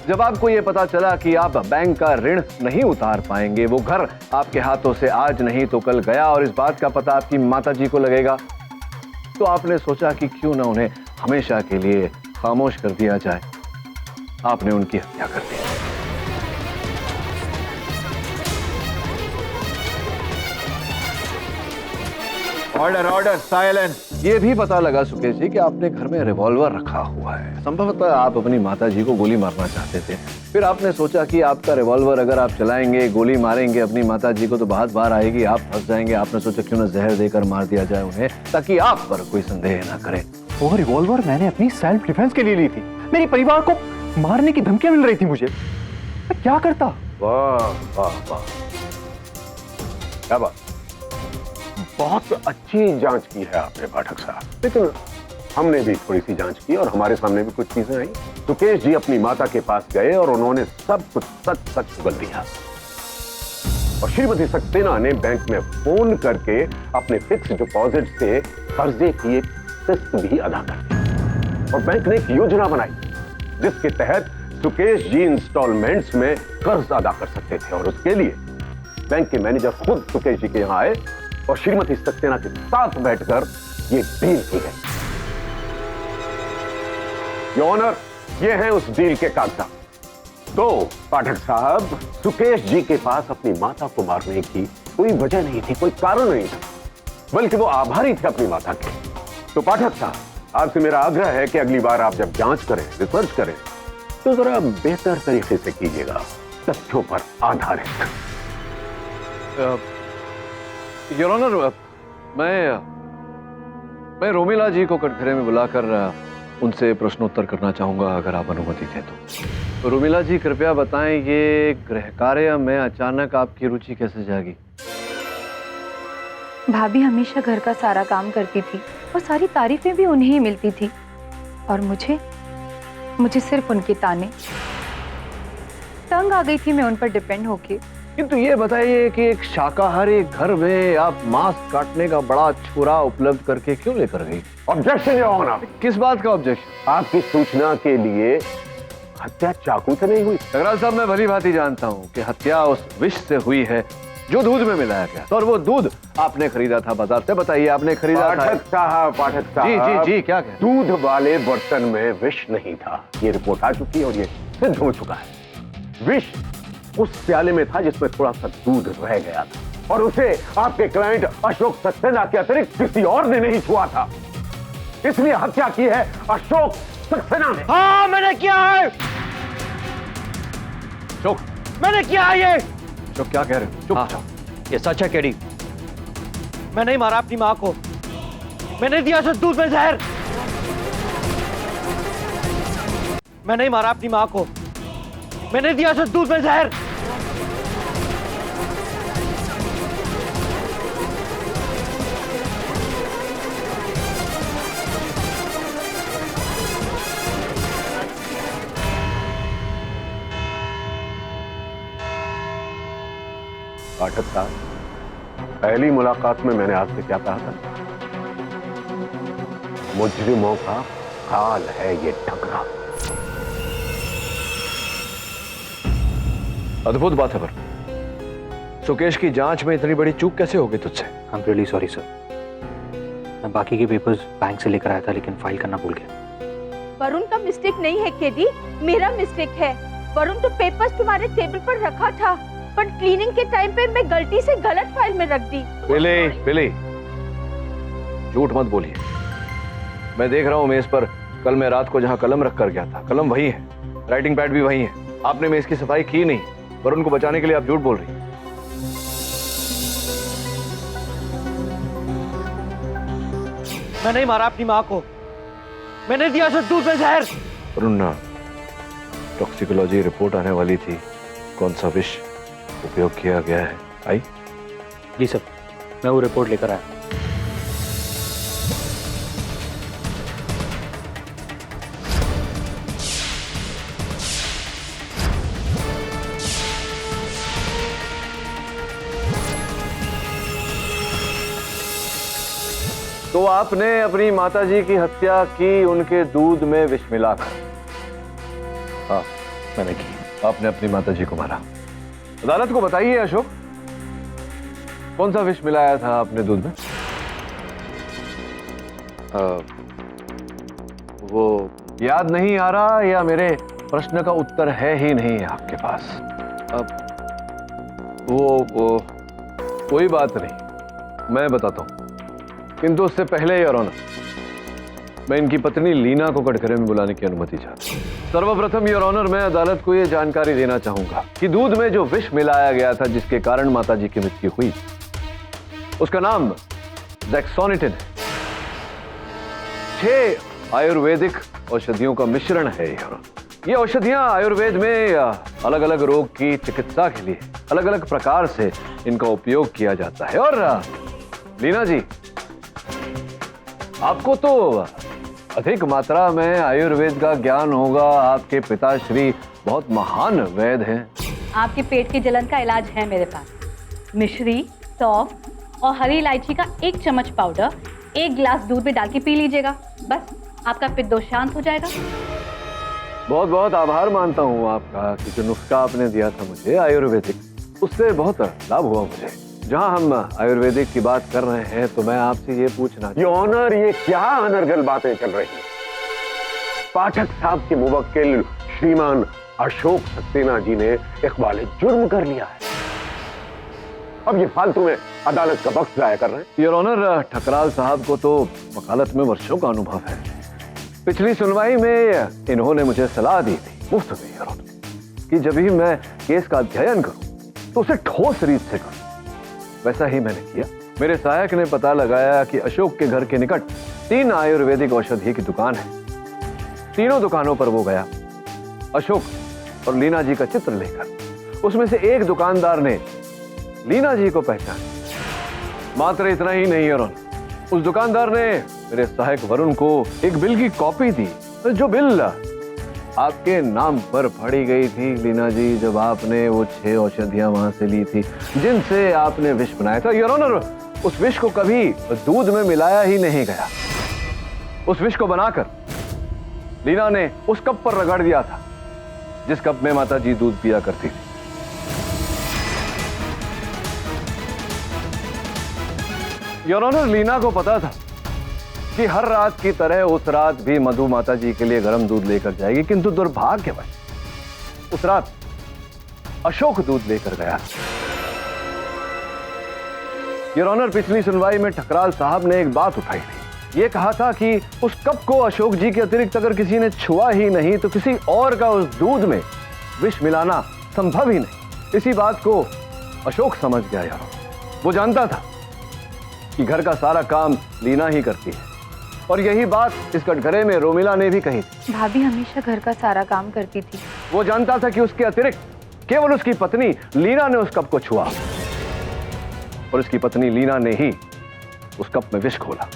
जब आपको ये पता चला कि आप बैंक का ऋण नहीं उतार पाएंगे, वो घर आपके हाथों से आज नहीं तो कल गया और इस बात का पता आपकी माताजी को लगेगा, तो आपने सोचा कि क्यों ना उन्हें हमेशा के लिए खामोश कर दिया जाए। आपने उनकी हत्या कर दी। Order order, silence. ये भी पता लगा सुकेश जी कि आपने घर में रिवॉल्वर रखा हुआ है। संभवतः आप अपनी माताजी को गोली मारना चाहते थे। फिर आपने सोचा कि आपका रिवॉल्वर अगर आप चलाएंगे, गोली मारेंगे अपनी माताजी को, तो बात बाहर आएगी, आप फंस जाएंगे। आपने सोचा क्यों ना जहर देकर मार दिया जाए उन्हें, ताकि आप पर कोई संदेह ना करे। वो रिवॉल्वर मैंने अपनी सेल्फ डिफेंस के लिए ली थी। मेरी परिवार को मारने की धमकियां मिल रही थी मुझे, मैं क्या करता? वाह वाह वाह, क्या बात, बहुत अच्छी जांच की है आपने पाठक साहब। लेकिन हमने भी थोड़ी सी जांच की और हमारे सामने भी कुछ चीजें आई। सुकेश जी अपनी माता के पास गए और उन्होंने सब कुछ सच सच उगल दिया। और श्रीमती सक्सेना ने बैंक में फोन करके अपने फिक्स डिपॉजिट से कर्जे की एक किस्त भी अदा कर दी। और बैंक ने एक योजना बनाई जिसके तहत सुकेश जी इंस्टॉलमेंट्स में कर्ज अदा कर सकते थे। और उसके लिए बैंक के मैनेजर खुद सुकेश जी के यहाँ आए और श्रीमती सक्सेना के साथ बैठकर ये डील की गई। योर ऑनर, ये हैं उस डील के कागजात। तो पाठक साहब, सुकेश जी के पास अपनी माता को मारने की कोई वजह नहीं थी, कोई कारण नहीं था, बल्कि वो आभारी थे अपनी माता के। तो पाठक साहब, आपसे मेरा आग्रह है कि अगली बार आप जब जांच करें, रिसर्च करें, तो जरा बेहतर तरीके से कीजिएगा, तथ्यों पर आधारित। योर ऑनर, मैं रोमिला जी को कटघरे में बुलाकर उनसे प्रश्नोत्तर करना चाहूंगा, अगर आप अनुमति दें तो। रोमिला जी, कृपया बताएं, ये गृह कार्य में अचानक आपकी रुचि कैसे जागी? भाभी हमेशा घर का सारा काम करती थी और सारी तारीफें भी उन्हें ही मिलती थी, और मुझे सिर्फ उनके ताने। तंग आ गई थी मैं उन पर डिपेंड होके। किंतु ये बताइए कि एक शाकाहारी घर में आप मांस काटने का बड़ा छुरा उपलब्ध करके क्यों लेकर गई? Objection your honour. किस बात का ऑब्जेक्शन? आपकी सूचना के लिए हत्या चाकू से नहीं हुई। अग्रवाल साहब, मैं भली भांति जानता हूँ कि हत्या उस विष से हुई है जो दूध में मिलाया गया, और वो दूध आपने खरीदा था बाजार से। बताइए, आपने खरीदा था? पाठक साहब, जी, क्या कह? दूध वाले बर्तन में विष नहीं था, ये रिपोर्ट आ चुकी है और ये सिद्ध हो चुका है। विष उस प्याले में था जिसमें थोड़ा सा दूध रह गया था, और उसे आपके क्लाइंट अशोक सक्सेना के अतिरिक्त किसी और ने नहीं छुआ था। इसलिए हत्या की है अशोक सक्सेना ने। हाँ, मैंने किया है। चुप। मैंने किया है ये। चुप, क्या कह रहे हो? चुप। ये सच है केडी, मैं नहीं मारा अपनी माँ को, मैंने दिया उसे दूध में जहर। मैं नहीं मारा अपनी माँ को, मैंने दिया उसे दूध में जहर। पाठक साहब, पहली मुलाकात में मैंने आपसे क्या कहा था? मुजरिमों का काल है ये ठकरा। अद्भुत बात है पर सुकेश की जांच में इतनी बड़ी चूक कैसे हो गई तुझसे? I am really sorry sir. मैं बाकी के पेपर्स बैंक से लेकर आया था लेकिन फाइल करना भूल गया। वरुण का मिस्टेक नहीं है केडी, मेरा मिस्टेक है। वरुण तो पेपर्स तुम्हारे टेबल पर रखा था, पर क्लीनिंग के टाइम पे मैं गलती से गलत फाइल में रख दी। बिली, झूठ मत बोलिए। मैं देख रहा हूँ मेज पर कल मैं रात को जहाँ कलम रख कर गया था, कलम वही है, राइटिंग पैड भी वही है। आपने मेज की सफाई की नहीं, वरुण को बचाने के लिए आप झूठ बोल रही हैं। मैं नहीं मारा अपनी माँ को, मैंने दिया उसे दूध में जहर। वरुण, टॉक्सिकोलॉजी रिपोर्ट आने वाली थी, कौन सा विष उपयोग किया गया है आई? जी सर, मैं वो रिपोर्ट लेकर आया। तो आपने अपनी माताजी की हत्या की उनके दूध में विष मिलाकर? हाँ, मैंने की। आपने अपनी माताजी को मारा। अदालत को बताइए अशोक, कौन सा विष मिलाया था आपने दूध में? वो याद नहीं आ रहा या मेरे प्रश्न का उत्तर है ही नहीं आपके पास? वो कोई बात नहीं, मैं बताता हूं। किंतु उससे पहले योर ऑनर, मैं इनकी पत्नी लीना को कटघरे में बुलाने की अनुमति चाहता हूं। सर्वप्रथम योर ऑनर, मैं अदालत को यह जानकारी देना चाहूंगा कि दूध में जो विष मिलाया गया था जिसके कारण माताजी की मृत्यु हुई, उसका नाम ज़ैक्सोनिटिन है। 6 आयुर्वेदिक औषधियों का मिश्रण है योर ऑनर। ये औषधियां आयुर्वेद में अलग अलग रोग की चिकित्सा के लिए अलग अलग प्रकार से इनका उपयोग किया जाता है। और लीना जी, आपको तो अधिक मात्रा में आयुर्वेद का ज्ञान होगा, आपके पिताश्री बहुत महान वैद्य हैं। आपके पेट की जलन का इलाज है मेरे पास। मिश्री, सौंफ और हरी इलायची का 1 चम्मच पाउडर 1 गिलास दूध में डाल के पी लीजिएगा, बस आपका पित्त दोष शांत हो जाएगा। बहुत बहुत आभार मानता हूँ आपका कि जो नुस्खा आपने दिया था मुझे आयुर्वेदिक, उससे बहुत लाभ हुआ मुझे। जहाँ हम आयुर्वेदिक की बात कर रहे हैं तो मैं आपसे ये पूछना, योर ऑनर, ये क्या अनर्गल बातें चल रही हैं? पाठक साहब के मुवक्किल श्रीमान अशोक सक्सेना जी ने इकबाल जुर्म कर लिया है। अब ये फालतू में अदालत का वक्त जाया कर रहे हैं। योर ऑनर, ठकराल साहब को तो वकालत में वर्षों का अनुभव है। पिछली सुनवाई में इन्होंने मुझे सलाह दी थी मुफ्त में योर ऑनर कि जब भी मैं केस का अध्ययन करूं तो उसे ठोस रीत से करूं। वैसा ही मैंने किया। मेरे सहायक ने पता लगाया कि अशोक के घर के निकट 3 आयुर्वेदिक औषधि की दुकान है। तीनों दुकानों पर वो गया, अशोक और लीना जी का चित्र लेकर। उसमें से एक दुकानदार ने लीना जी को पहचाना। मात्र इतना ही नहीं योर ऑनर, उस दुकानदार ने मेरे सहायक वरुण को एक बिल की कॉपी दी, जो बिल आपके नाम पर पड़ी गई थी लीना जी, जब आपने वो 6 औषधियां वहां से ली थी जिनसे आपने विष बनाया था। योर ऑनर, उस विष को कभी दूध में मिलाया ही नहीं गया। उस विष को बनाकर लीना ने उस कप पर रगड़ दिया था जिस कप में माताजी दूध पिया करती थी। योर ऑनर, लीना को पता था कि हर रात की तरह उस रात भी मधु माताजी के लिए गर्म दूध लेकर जाएगी, किंतु दुर्भाग्यवश उस रात अशोक दूध लेकर गया। योर ऑनर, पिछली सुनवाई में ठकराल साहब ने एक बात उठाई थी। ये कहा था कि उस कप को अशोक जी के अतिरिक्त अगर किसी ने छुआ ही नहीं तो किसी और का उस दूध में विष मिलाना संभव ही नहीं। इसी बात को अशोक समझ गया। यार, वो जानता था कि घर का सारा काम लीना ही करती है, और यही बात इस कटघरे में रोमिला ने भी कही थी। भाभी हमेशा घर का सारा काम करती थी। वो जानता था कि उसके अतिरिक्त केवल उसकी पत्नी लीना ने उस कप को छुआ, और उसकी पत्नी लीना ने ही उस कप में विष घोला।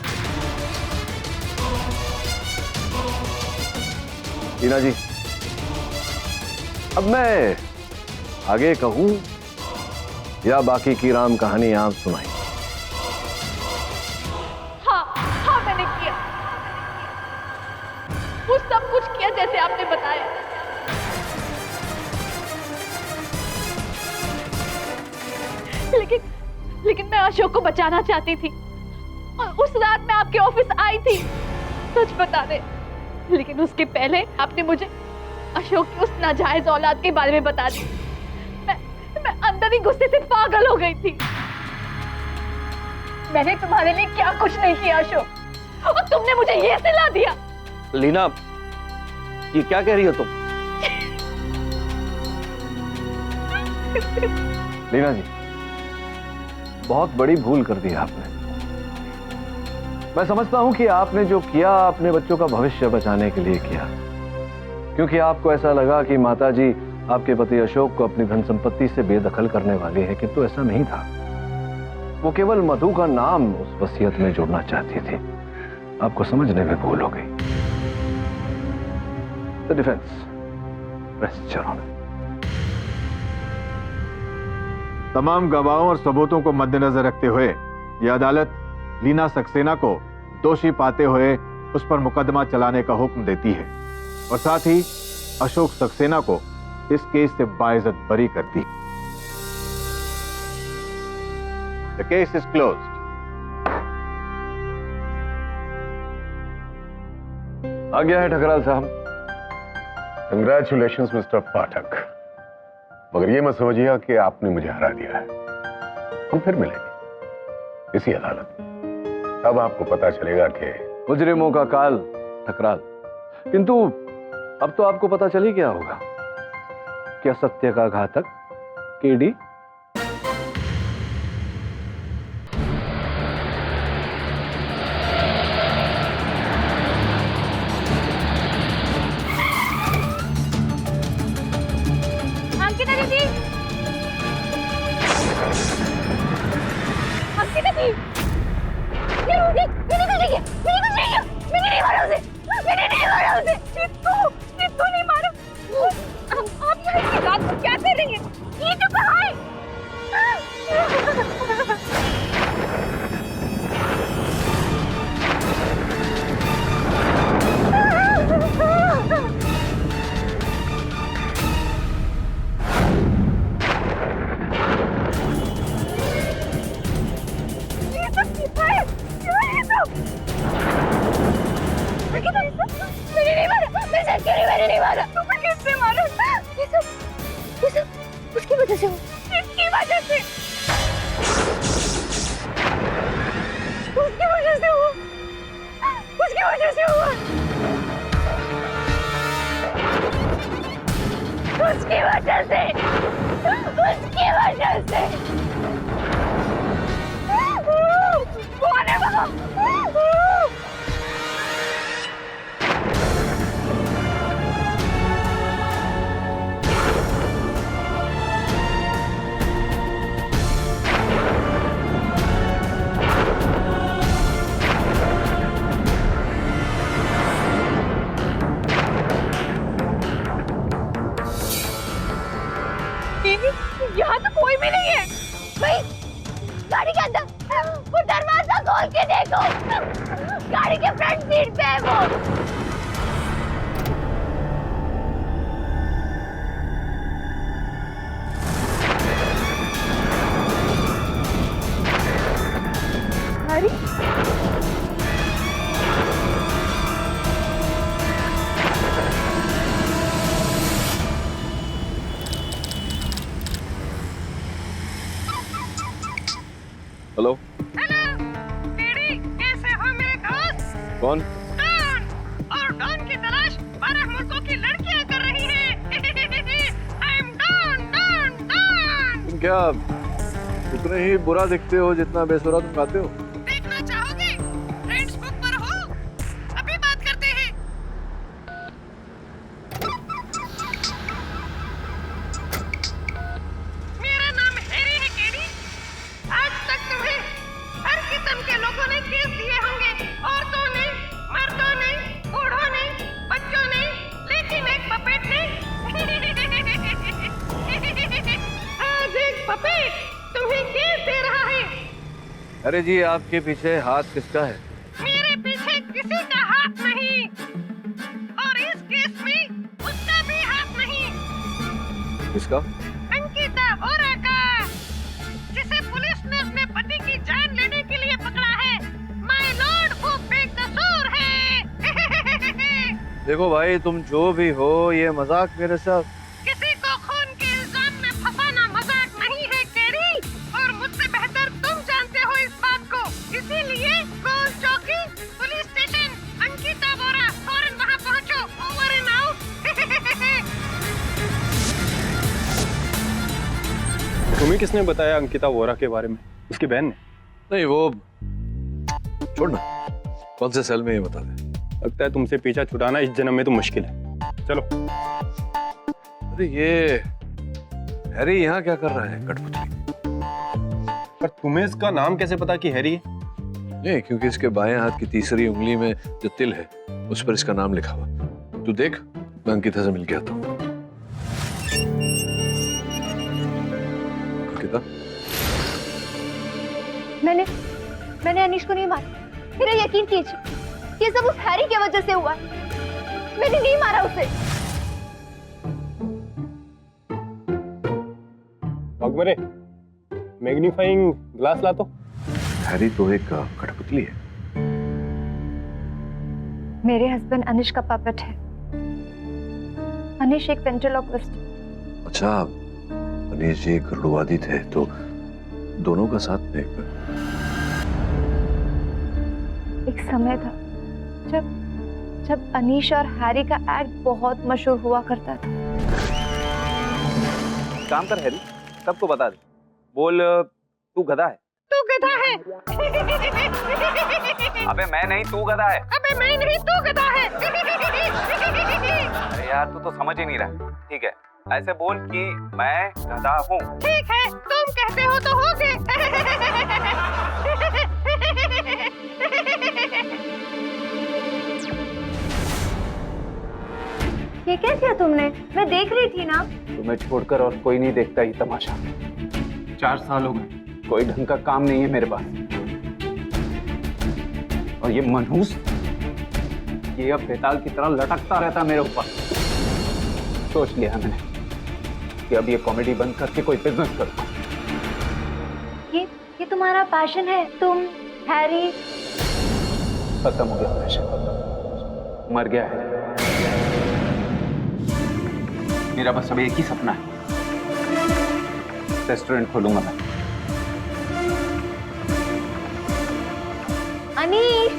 लीना जी, अब मैं आगे कहूं या बाकी की राम कहानी आप सुनाई? हाँ मैंने किया, वो सब कुछ किया जैसे आपने बताया। लेकिन मैं अशोक को बचाना चाहती थी, और उस रात मैं आपके ऑफिस आई थी, सच बता दे। लेकिन उसके पहले आपने मुझे अशोक की उस नाजायज औलाद के बारे में बता दी। मैं अंदर ही गुस्से से पागल हो गई थी। मैंने तुम्हारे लिए क्या कुछ नहीं किया अशोक, और तुमने मुझे ये सिला दिया। लीना, ये क्या कह रही हो तुम? लीना जी, बहुत बड़ी भूल कर दी आपने। मैं समझता हूं कि आपने जो किया अपने बच्चों का भविष्य बचाने के लिए किया, क्योंकि आपको ऐसा लगा कि माताजी आपके पति अशोक को अपनी धन संपत्ति से बेदखल करने वाली है, किंतु ऐसा नहीं था। वो केवल मधु का नाम उस वसीयत में जोड़ना चाहती थी। आपको समझने में भूल हो गई। The defence, rest your honour. तमाम गवाहों और सबूतों को मद्देनजर रखते हुए यह अदालत लीना सक्सेना को दोषी पाते हुए उस पर मुकदमा चलाने का हुक्म देती है, और साथ ही अशोक सक्सेना को इस केस से बाइज्जत बरी करती है। The case is closed. आ गया है ठकराल साहब। कंग्रेचुलेशंस मिस्टर पाठक, मगर ये मत समझिएगा कि आपने मुझे हरा दिया है। हम फिर मिलेंगे इसी अदालत में, तब आपको पता चलेगा कि मुजरिमों का काल ठकराल। किंतु अब तो आपको पता चल ही गया होगा कि असत्य का घातक केडी अंकिता दीदी, अंकिता दी, ये रोगी, मैंने कुछ नहीं किया, मैंने नहीं मारा उसे, मैंने नहीं मारा उसे, चित्तू नहीं मारा। आप यहाँ की रात को क्या कर रही हैं? ये तो कहाँ है? ये सब किसका है? क्यों है ये सब? मैंने नहीं मारा, मैंने नहीं मारा। तुमने किससे मारा? ये सब उसकी वजह से हुआ। किसकी वजह से? उसकी वजह से हुआ। उसकी वजह से हुआ। उसकी वजह से। उसकी वजह से। कौन है वो? यहाँ तो कोई भी नहीं है। भाई, गाड़ी के अंदर वो दरवाजा खोल के देखो, गाड़ी के फ्रंट सीट पे है वो। अरे हेलो, केडी, कैसे हो मेरे दोस्त? कौन? डॉन, और डॉन की तलाश 12 मुल्कों की लड़कियां कर रही हैं। I am Don. तुम क्या उतने ही बुरा दिखते हो जितना बेसुरा तुम गाते हो? देखना चाहोगे? फ्रेंड्स बुक पर हो? अरे जी, आपके पीछे हाथ किसका है? मेरे पीछे किसी का हाथ नहीं, और इस केस में उसका भी हाथ नहीं। किसका? अंकिता वोरा का, जिसे पुलिस ने अपने पति की जान लेने के लिए पकड़ा है। माय लॉर्ड, वो बेकसूर है। देखो भाई, तुम जो भी हो, ये मजाक मेरे साथ। किसी को खून के इल्जाम में फंसाना मजाक नहीं है कैरी, और मुझसे बेहतर तुम जानते हो इस बात को। इसीलिए गोल चौकी, पुलिस स्टेशन, अंकिता वोरा, फौरन वहाँ पहुँचो। Over and out. तुम्हें किसने बताया अंकिता वोरा के बारे में? उसकी बहन ने? नहीं, वो छोड़ना, कौन से सेल में ये बता दे। लगता है तुमसे पीछा छुड़ाना इस जन्म में तो मुश्किल है। चलो। अरे ये हैरी यहाँ क्या कर रहा है कठपुतली? पर तुम्हें इसका नाम कैसे पता कि हैरी है? नहीं, क्योंकि इसके बाएं हाथ की तीसरी उंगली में जो तिल है उस पर इसका नाम लिखा हुआ। तू देख, मैं अंकिता से मिल के आता हूँ। अंकिता, मैंने अनीश को नहीं मारा। मेरा यकीन कीजिए, ये सब उस हैरी की वजह से हुआ है। मैंने नहीं मारा उसे। अकबरे, मैग्नीफाइंग ग्लास ला तो। हैरी तो एक कठपुतली है। मेरे हस्बैंड अनिश का पपेट है। अनिश एक वेंट्रिलोक्विस्ट। अच्छा, अनिश जी गरुड़वादी थे, तो दोनों का साथ में एक समय था जब अनीश और हैरी का एक्ट बहुत मशहूर हुआ करता था। काम कर हैरी, सबको बता दे। बोल, तू गधा है। तू गधा है। अबे मैं नहीं, तू गधा है। अबे मैं नहीं, तू गधा है। अरे यार, तू तो समझ ही नहीं रहा। ठीक है, ऐसे बोल कि मैं गधा हूँ। ठीक है, तुम कहते हो तो हो गए। ये क्या किया तुमने? मैं देख रही थी ना। तुम्हें छोड़कर और कोई नहीं देखता ये तमाशा। 4 साल हो गए, कोई ढंग का काम नहीं है मेरे पास। और ये मनहूस, ये अब बेताल की तरह लटकता रहता मेरे ऊपर। सोच लिया मैंने कि अब ये कॉमेडी बंद करके कोई बिजनेस करूं। ये तुम्हारा पैशन है? तुम हैरी? खत्म हो गया पैशन, मर गया है। मेरा बस अब एक ही सपना है, रेस्टोरेंट खोलूंगा मैं। अनीश,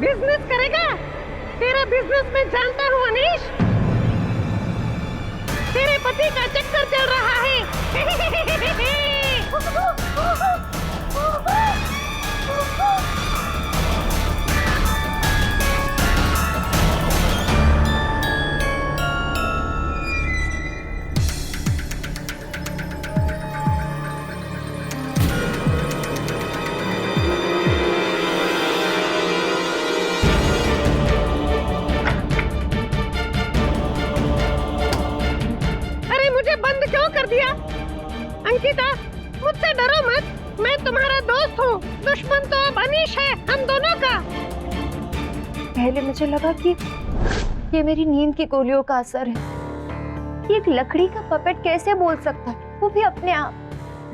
बिजनेस करेगा? तेरा बिजनेस मैं जानता हूँ अनीश। तेरे पति का चक्कर चल रहा है। अंकिता, मुझसे डरो मत। मैं तुम्हारा दोस्त हूँ। दुश्मन तो अब अनीश है, हम दोनों का। पहले मुझे लगा कि ये मेरी नींद की गोलियों का असर है। ये एक लकड़ी का पपेट कैसे बोल सकता है, वो भी अपने आप।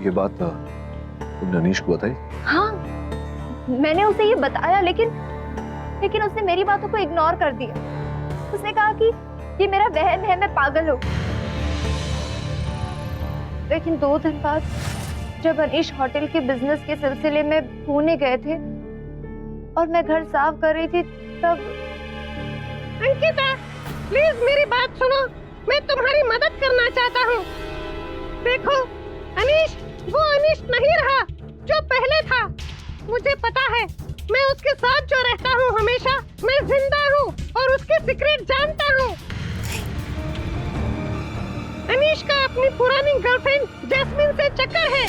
ये बात तुमने अनीश को बताई? हाँ, मैंने उसे ये बताया, लेकिन उसने मेरी बातों को इग्नोर कर दिया। उसने कहा कि ये मेरा वहम है, मैं पागल हूँ। लेकिन 2 दिन बाद जब अनीश होटल के बिजनेस के सिलसिले में पुणे गए थे और मैं घर साफ कर रही थी, अंकिता, प्लीज मेरी बात सुनो। मैं तुम्हारी मदद करना चाहता हूँ। देखो अनीश, वो अनीश नहीं रहा जो पहले था। मुझे पता है, मैं उसके साथ जो रहता हूँ हमेशा, मैं जिंदा हूँ और उसके सीक्रेट जानता हूँ। अनीश का अपनी पुरानी गर्लफ्रेंड जैस्मिन से चक्कर है।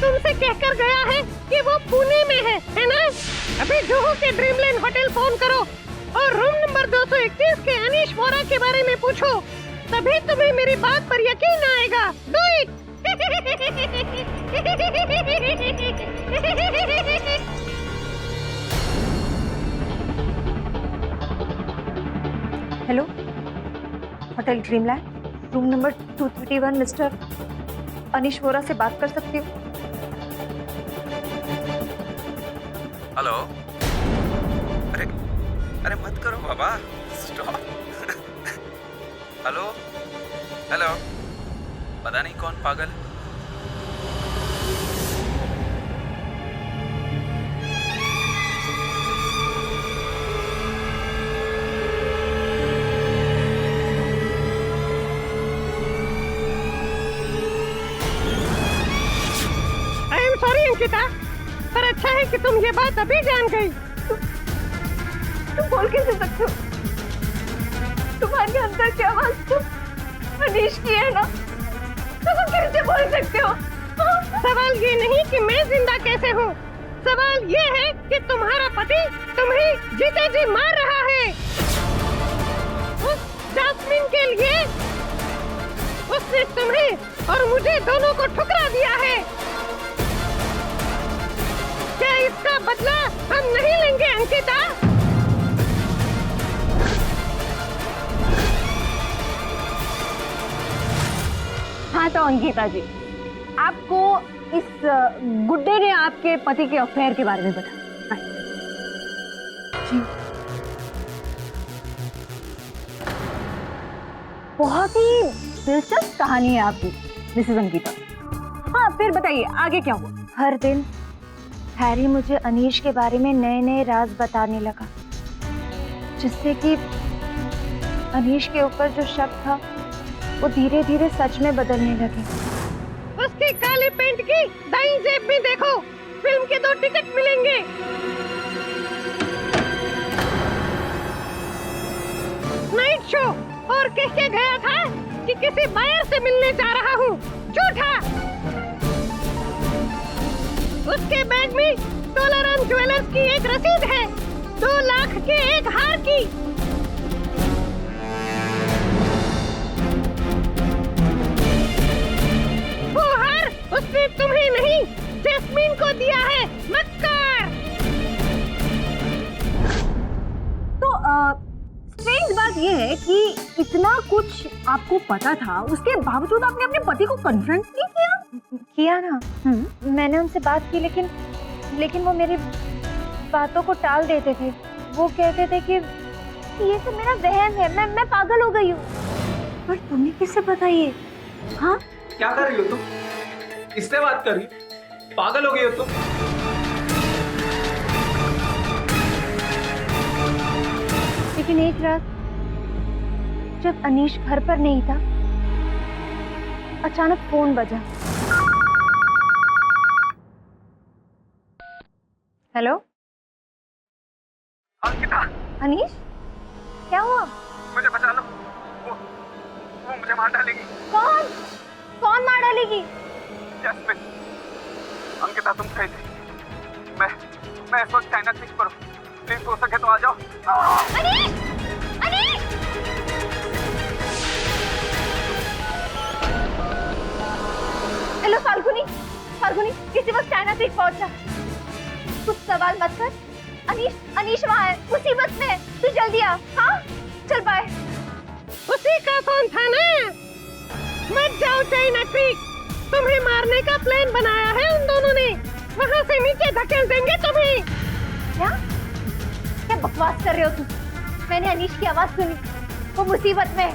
तुमसे कहकर गया है कि वो पुणे में है ना? अभी जुहू के ड्रीमलैंड होटल फोन करो और रूम नंबर 231 के अनीश वोरा के बारे में पूछो, तभी तुम्हें मेरी बात पर यकीन आएगा। Do it. Hello, hotel dreamland, room number 231, mister Anish Vora से बात कर सकती हूँ? हेलो। अरे अरे मत करो बाबा, स्टॉप। हेलो हेलो, पता नहीं कौन पागल। आई एम सॉरी अंकिता, पर अच्छा है कि तुम ये बात अभी जान गई। तुम बोल कैसे सकते हो? तुम्हारे अंदर की आवाज तो अनीश की है ना, तो तुम कैसे बोल सकते हो? सवाल ये नहीं कि मैं जिंदा कैसे हूँ, सवाल ये है कि तुम्हारा पति तुम्हें जीते जी मार रहा है। उस जैस्मिन के लिए उसने तुम्हें और मुझे दोनों को ठुकरा दिया है। क्या इसका बदला हम नहीं लेंगे अंकिता? हाँ तो अंकिता जी, आपको इस गुड्डे ने आपके पति के अफेयर के बारे में बताया? जी, बहुत ही दिलचस्प कहानी है आपकी मिसेस अंकिता। हाँ फिर बताइए आगे क्या हुआ? हर दिन हैरी मुझे अनीश के बारे में नए नए राज बताने लगा, जिससे कि अनीश के ऊपर जो शक था वो धीरे धीरे सच में बदलने लगे। उसके काले पेंट की दाईं जेब में देखो, फिल्म के 2 टिकट मिलेंगे। नाइट शो, और कह के गया था कि किसी बायर से मिलने जा रहा हूँ। झूठा। उसके बैग में टोलाराम ज्वेलर्स की एक रसीद है, 2 लाख के एक हार की। वो हार उसने तुम्हें नहीं, जैस्मिन को दिया है। मक्कार। तो स्ट्रेंज बात यह है कि इतना कुछ आपको पता था, उसके बावजूद आपने अपने पति को कन्फ्रंट नहीं किया? किया ना, मैंने उनसे बात की, लेकिन वो मेरी बातों को टाल देते थे। वो कहते थे कि ये सब मेरा वहम है, मैं पागल हो गई हूँ। पर तुमने किससे बताइए? हाँ, क्या कर रही हो तुम? किससे बात कर रही? पागल हो गई हो तुम? लेकिन एक रात जब अनीश घर पर नहीं था, अचानक फोन बजा। हेलो अंकिता, अनीश, क्या हुआ? मुझे बचा लो, वो मुझे मार डालेगी। कौन मार डालेगी? जैस्मिन। अंकिता तुम सही थी, मैं इस वक्त चाइना स्विच करो, प्लीज हो सके तो आ जाओ। अनीश! अनीश! हेलो फाल्गुनी, किसी वक्त चाइना स्विच पहुंचा। कुछ सवाल मत कर। अनीश वहाँ है, मुसीबत में है, तू जल्दी आ। हाँ चल, बाय। उसी का फोन था ना? मत जाओ चाइना क्रीक, तुम्हें मारने का प्लान बनाया है उन दोनों ने। वहाँ से नीचे धकेल देंगे तुम्हें। क्या बकवास कर रहे हो तुम? मैंने अनीश की आवाज सुनी, वो मुसीबत में है।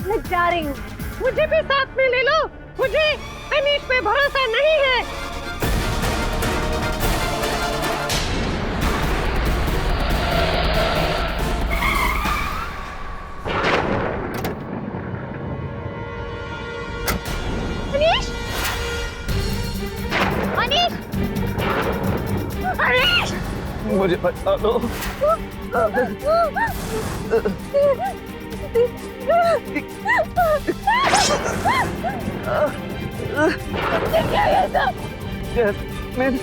मैं जा रही हूँ। मुझे भी साथ में ले लो, मुझे अनीश पे भरोसा नहीं है। मुझे बचा लो। जैस्मिन,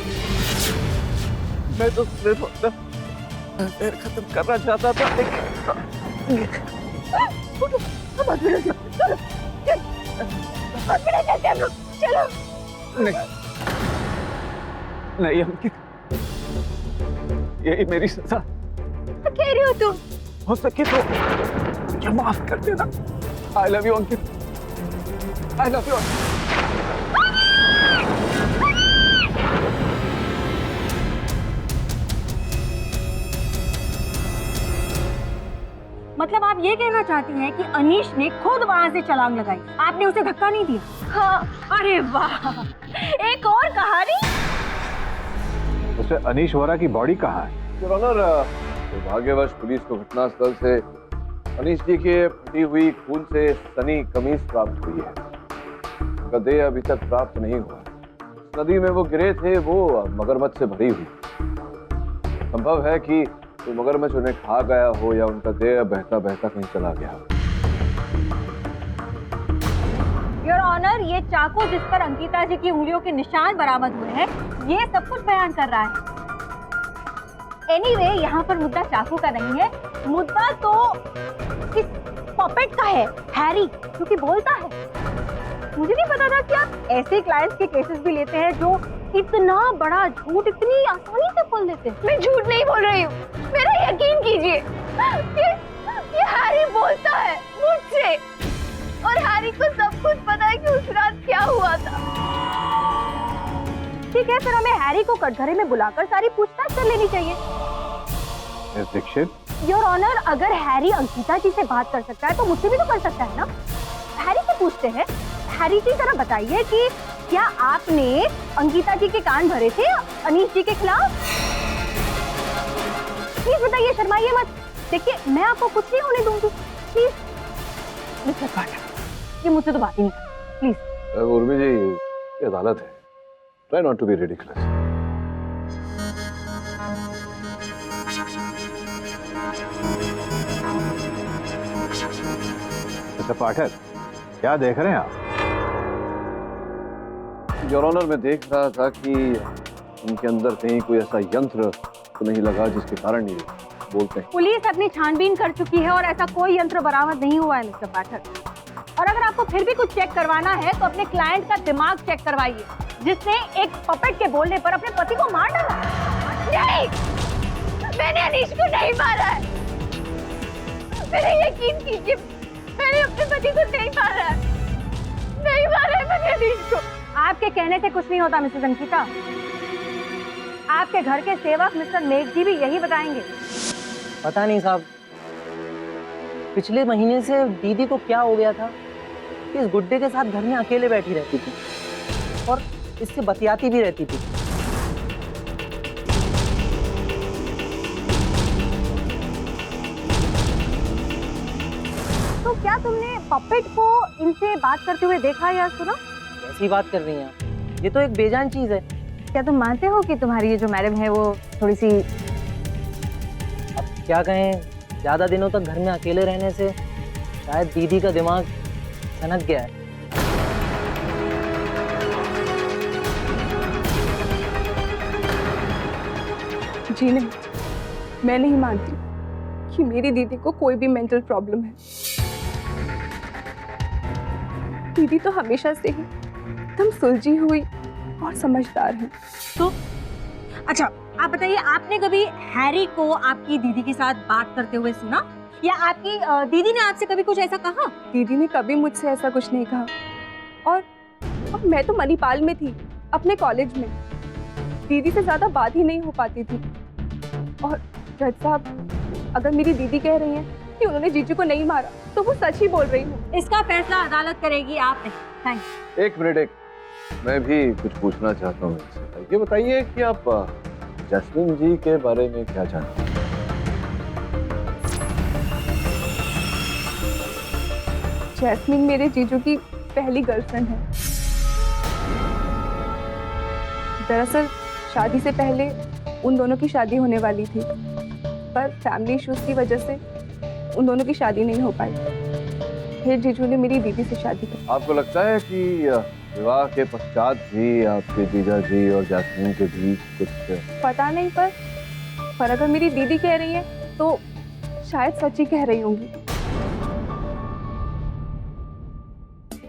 मैं तो सिर्फ अपना पैर खत्म करना चाहता था, लेकिन चलो। नहीं अंकित, यही मेरी सजा। कह रही हो तुम? हो सके तो मुझे माफ कर देना। I love you Ankit, I love you. मतलब आप ये कहना चाहती हैं कि अनीश ने खुद वहां से छलांग लगाई, आपने उसे धक्का नहीं दिया? हाँ। अरे वाह, एक और कहानी। उसे अनीश वोरा की बॉडी कहाँ है? योर ऑनर, दुर्भाग्यवश पुलिस को घटनास्थल से अनीश जी के फटी हुई खून से सनी कमीज प्राप्त हुई है। उनका देह अभी तक प्राप्त नहीं हुआ। नदी में वो गिरे थे, वो मगरमच्छ से भरी हुई। संभव है कि तो मगरमच्छ उन्हें खा गया हो या उनका देह बहता बहता कहीं चला गया हो। योर ऑनर, ये चाकू जिस पर अंकिता जी की उंगलियों के निशान बरामद हुए हैं, ये सब कुछ बयान कर रहा है। एनीवे, यहाँ पर मुद्दा चाकू का नहीं है, मुद्दा तो इस पपेट का है, हैरी, क्योंकि बोलता है। मुझे नहीं पता था कि आप ऐसे क्लाइंट्स के केसेस भी लेते हैं जो इतना बड़ा झूठ इतनी आसानी से बोल देते हैं। मैं झूठ नहीं बोल रही हूँ, मेरा यकीन कीजिए। ये हैरी बोलता है मुझसे, और हैरी को सब कुछ पता है कि उस रात क्या हुआ था। ठीक है, फिर हमें हैरी को कटघरे में बुलाकर सारी पूछताछ कर लेनी चाहिए। दीक्षित, योर ऑनर, अगर हैरी अंकिता जी से बात कर सकता है तो मुझसे भी तो कर सकता है ना। हैरी से पूछते हैं। हैरी जी, जरा बताइए कि क्या आपने अंकिता जी के कान भरे थे अनीश जी के खिलाफ? प्लीज बताइए, शर्माइए मत। देखिए, मैं आपको कुछ नहीं होने दूंगी, प्लीज। मिस्टर पाठक, ये मुझसे तो बात ही नहीं, प्लीज। उर्मी जी, ये अदालत है, try not to be ridiculous. Mister Pathak, क्या देख रहे हैं आप? योर ऑनर, मैं देख रहा था कि उनके अंदर कहीं कोई ऐसा यंत्र तो नहीं लगा जिसके कारण ये बोलते हैं। पुलिस अपनी छानबीन कर चुकी है और ऐसा कोई यंत्र बरामद नहीं हुआ है मिस्टर पाठक। और अगर आपको फिर भी कुछ चेक करवाना है तो अपने क्लाइंट का दिमाग चेक करवाइए, जिसने एक पपेट के बोलने पर अपने पति को मार डाला। नहीं, मैंने अनीश को नहीं मारा है। मेरा यकीन कीजिए, मैंने अपने पति को नहीं मारा है। नहीं मारा है मैंने अनीश को। आपके कहने से कुछ नहीं होता मिसेस अंकिता। आपके घर के सेवक मिस्टर मेघ जी भी यही बताएंगे। पता नहीं साहब, पिछले महीने से दीदी को क्या हो गया था, इस गुड्डे के साथ घर में अकेले बैठी रहती थी और इससे बतियाती भी रहती थी। तो क्या तुमने पपेट को इनसे बात करते हुए देखा या सुना? कैसी बात कर रही हैं आप, ये तो एक बेजान चीज है। क्या तुम मानते हो कि तुम्हारी ये जो मैडम है वो थोड़ी सी, अब क्या कहें, ज्यादा दिनों तक घर में अकेले रहने से शायद दीदी का दिमाग सनक गया है। जी नहीं, मैं नहीं मानती कि मेरी दीदी को कोई भी मेंटल प्रॉब्लम है। दीदी तो हमेशा से ही एकदम सुलझी हुई और समझदार है। तो अच्छा, आप बताइए, आपने कभी हैरी को आपकी दीदी के साथ बात करते हुए सुना, या आपकी दीदी ने आपसे कभी कुछ ऐसा कहा? दीदी ने कभी मुझसे ऐसा कुछ नहीं कहा। और मैं तो मणिपाल में थी, अपने कॉलेज में। दीदी से ज्यादा बात ही नहीं हो पाती थी। और जज साहब, अगर मेरी दीदी कह रही हैं कि उन्होंने जीजू को नहीं मारा, तो वो सच ही बोल रही हूँ। इसका फैसला अदालत करेगी, आप नहीं। थैंक। एक मिनट, मैं भी कुछ पूछना चाहता हूँ इनसे। ये बताइए कि आप जैस्मिन जी के बारे में क्या जानते हैं? जैस्मिन मेरे जीजू की पहली गर्लफ्रेंड है। दरअसल शादी से पहले उन दोनों की शादी होने वाली थी, पर फैमिली इश्यूज की वजह से उन दोनों की शादी नहीं हो पाई। फिर जीजू ने मेरी दीदी से शादी की। आपको लगता है कि विवाह के पश्चात भी आपके जीजा जी और जैस्मीन के बीच कुछ पता नहीं, पर अगर मेरी दीदी कह रही है तो शायद सच ही कह रही होंगी।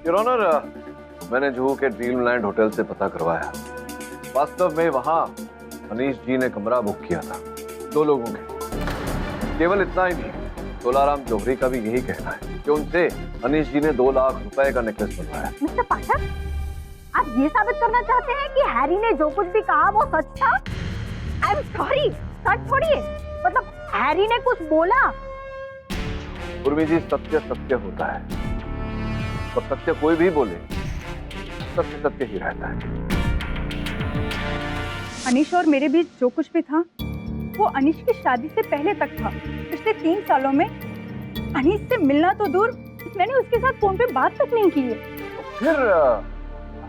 योर ऑनर, मैंने जुहू के ड्रीमलैंड होटल से पता करवाया। वास्तव में वहां अनीश जी ने कमरा बुक किया था 2 लोगों के। केवल इतना ही नहीं, तोलाराम जौहरी का भी यही कहना है कि उनसे अनीश जी ने 2 लाख रुपए का नेकलेस बनवाया। मिस्टर पाठक, आप ये साबित करना चाहते हैं कि हैरी ने जो कुछ भी कहा वो सच था? आई एम सॉरी, सच थोड़ी है। मतलब हैरी ने कुछ बोला? उर्मी जी, सत्य सत्य होता है और सत्य कोई भी बोले, सत्य सत्य ही रहता है। अनीश और मेरे बीच जो कुछ भी था वो अनीश की शादी से पहले तक था। पिछले 3 सालों में अनीश से मिलना तो दूर, मैंने उसके साथ फोन पे बात तक नहीं की है। फिर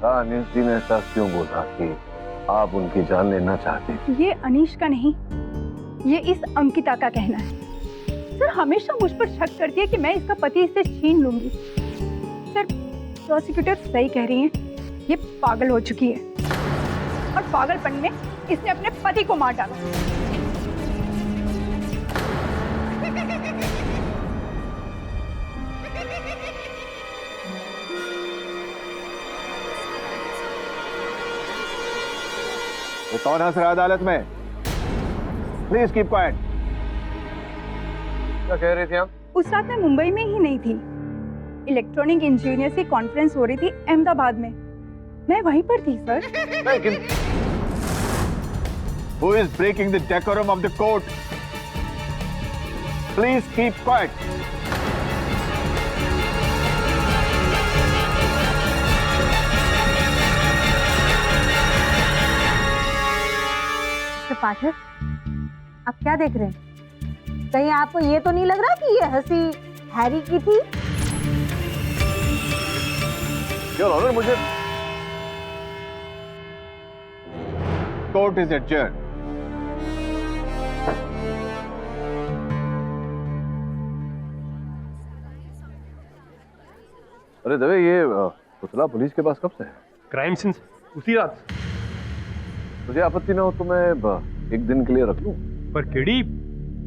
अनीश जी ने ऐसा क्यों बोला कि आप उनकी जान लेना चाहते थे? ये अनीश का नहीं, ये इस अंकिता का कहना है। सर हमेशा मुझ पर शक करती है कि मैं इसका पति इससे छीन लूंगी। सर प्रोसिक्यूटर सही कह रही हैं, ये पागल हो चुकी है और पागलपन में इसने अपने पति को मार डाला। तो कौन हंस रहा है अदालत में? Please keep quiet. क्या कह रही थी आप? उस रात मैं मुंबई में ही नहीं थी। इलेक्ट्रॉनिक इंजीनियर की कॉन्फ्रेंस हो रही थी अहमदाबाद में, मैं वहीं पर थी सर। लेकिन Who is breaking the decorum of the court? Please keep quiet. Mister Pathak, आप क्या देख रहे हैं? कहीं आपको ये तो नहीं लग रहा कि ये हंसी हैरी की थी? योर ऑनर, मुझे Court is adjourned. अरे दवे, ये पुतला पुलिस के पास कब से है? क्राइम सीन उसी रात। मुझे आपत्ति ना हो तो मैं 1 दिन के लिए रख लूं। पर केडी,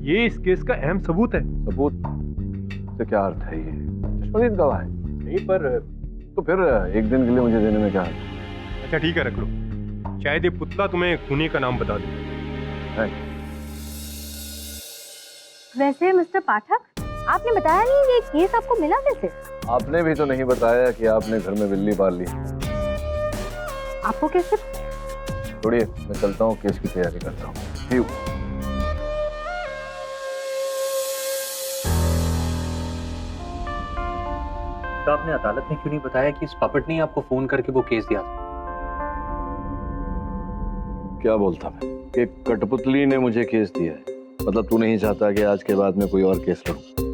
ये इस केस का अहम सबूत है। सबूत से क्या अर्थ है? ये चश्मदीद गवाह है। नहीं, पर तो फिर 1 दिन के लिए मुझे देने में क्या है? अच्छा ठीक है, रख लो। शायद ये पुतला तुम्हें खूनी का नाम बता दे। वैसे मिस्टर पाठक, आपने बताया नहीं ये केस आपको मिला कैसे? आपने भी तो नहीं बताया कि आपने घर में बिल्ली पाल ली। आपको कैसे? छोड़िए, मैं चलता हूँ, केस की तैयारी करता हूँ। तो आपने अदालत में क्यों नहीं बताया कि इस पपट ने आपको फोन करके वो केस दिया था? क्या बोलता मैं कि कठपुतली ने मुझे केस दिया है? मतलब तू नहीं चाहता कि आज के बाद में कोई और केस लड़ूं?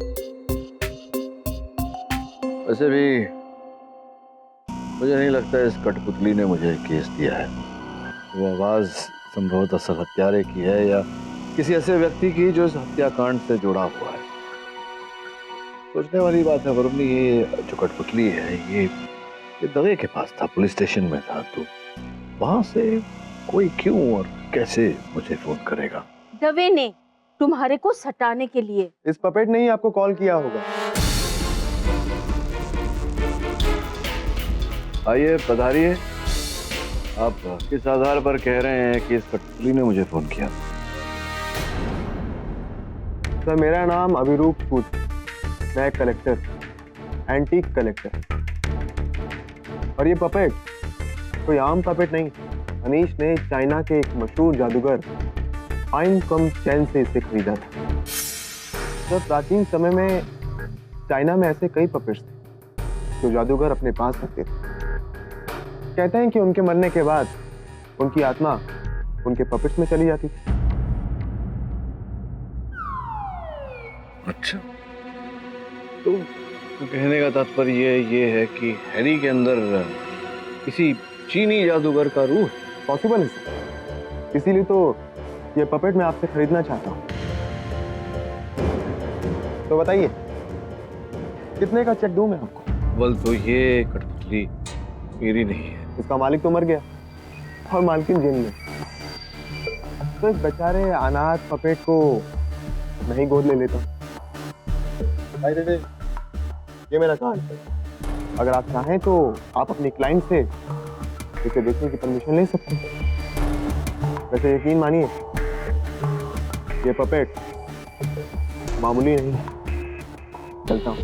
वैसे भी मुझे नहीं लगता इस कठपुतली ने मुझे केस दिया है। वो आवाज संभवतः असल हत्यारे की है या किसी ऐसे व्यक्ति की जो इस हत्याकांड से जुड़ा हुआ है। सोचने वाली बात है वरुण, ये जो कठपुतली है ये दवे के पास था, पुलिस स्टेशन में था, तो वहां से कोई क्यों और कैसे मुझे फोन करेगा? दवे ने तुम्हारे को सटाने के लिए। इस पपेट ने ही आपको कॉल किया होगा। आइए, पधारिए। आप किस आधार पर कह रहे हैं कि इस कठपुतली ने मुझे फोन किया? सर, मेरा नाम अभिरूप सूद, मैं कलेक्टर, एंटीक कलेक्टर। और ये पपेट कोई आम पपेट नहीं। अनीश ने चाइना के एक मशहूर जादूगर आइन कम चैन से इसे खरीदा था। तो प्राचीन समय में चाइना में ऐसे कई पपेट्स थे जो जादूगर अपने पास रखते थे। कहते हैं कि उनके मरने के बाद उनकी आत्मा उनके पपेट्स में चली जाती थी। अच्छा, तो कहने का तात्पर्य ये है कि हैरी के अंदर किसी चीनी जादूगर का रूह? पॉसिबल है सर। इसीलिए तो ये पपेट मैं आपसे खरीदना चाहता हूँ, तो बताइए कितने का चेक दूं मैं आपको? अव्वल तो ये कठपुतली मेरी नहीं है। इसका मालिक तो मर गया और मालकिन जेल में, तो इस बेचारे अनाथ पपेट को नहीं गोद ले लेता। भाई दे, ये मेरा कार्ड है, अगर आप चाहें तो आप अपनी क्लाइंट से इसे देखने की परमिशन ले सकते हैं। वैसे यकीन मानिए ये पपेट मामूली नहीं है। चलता हूँ।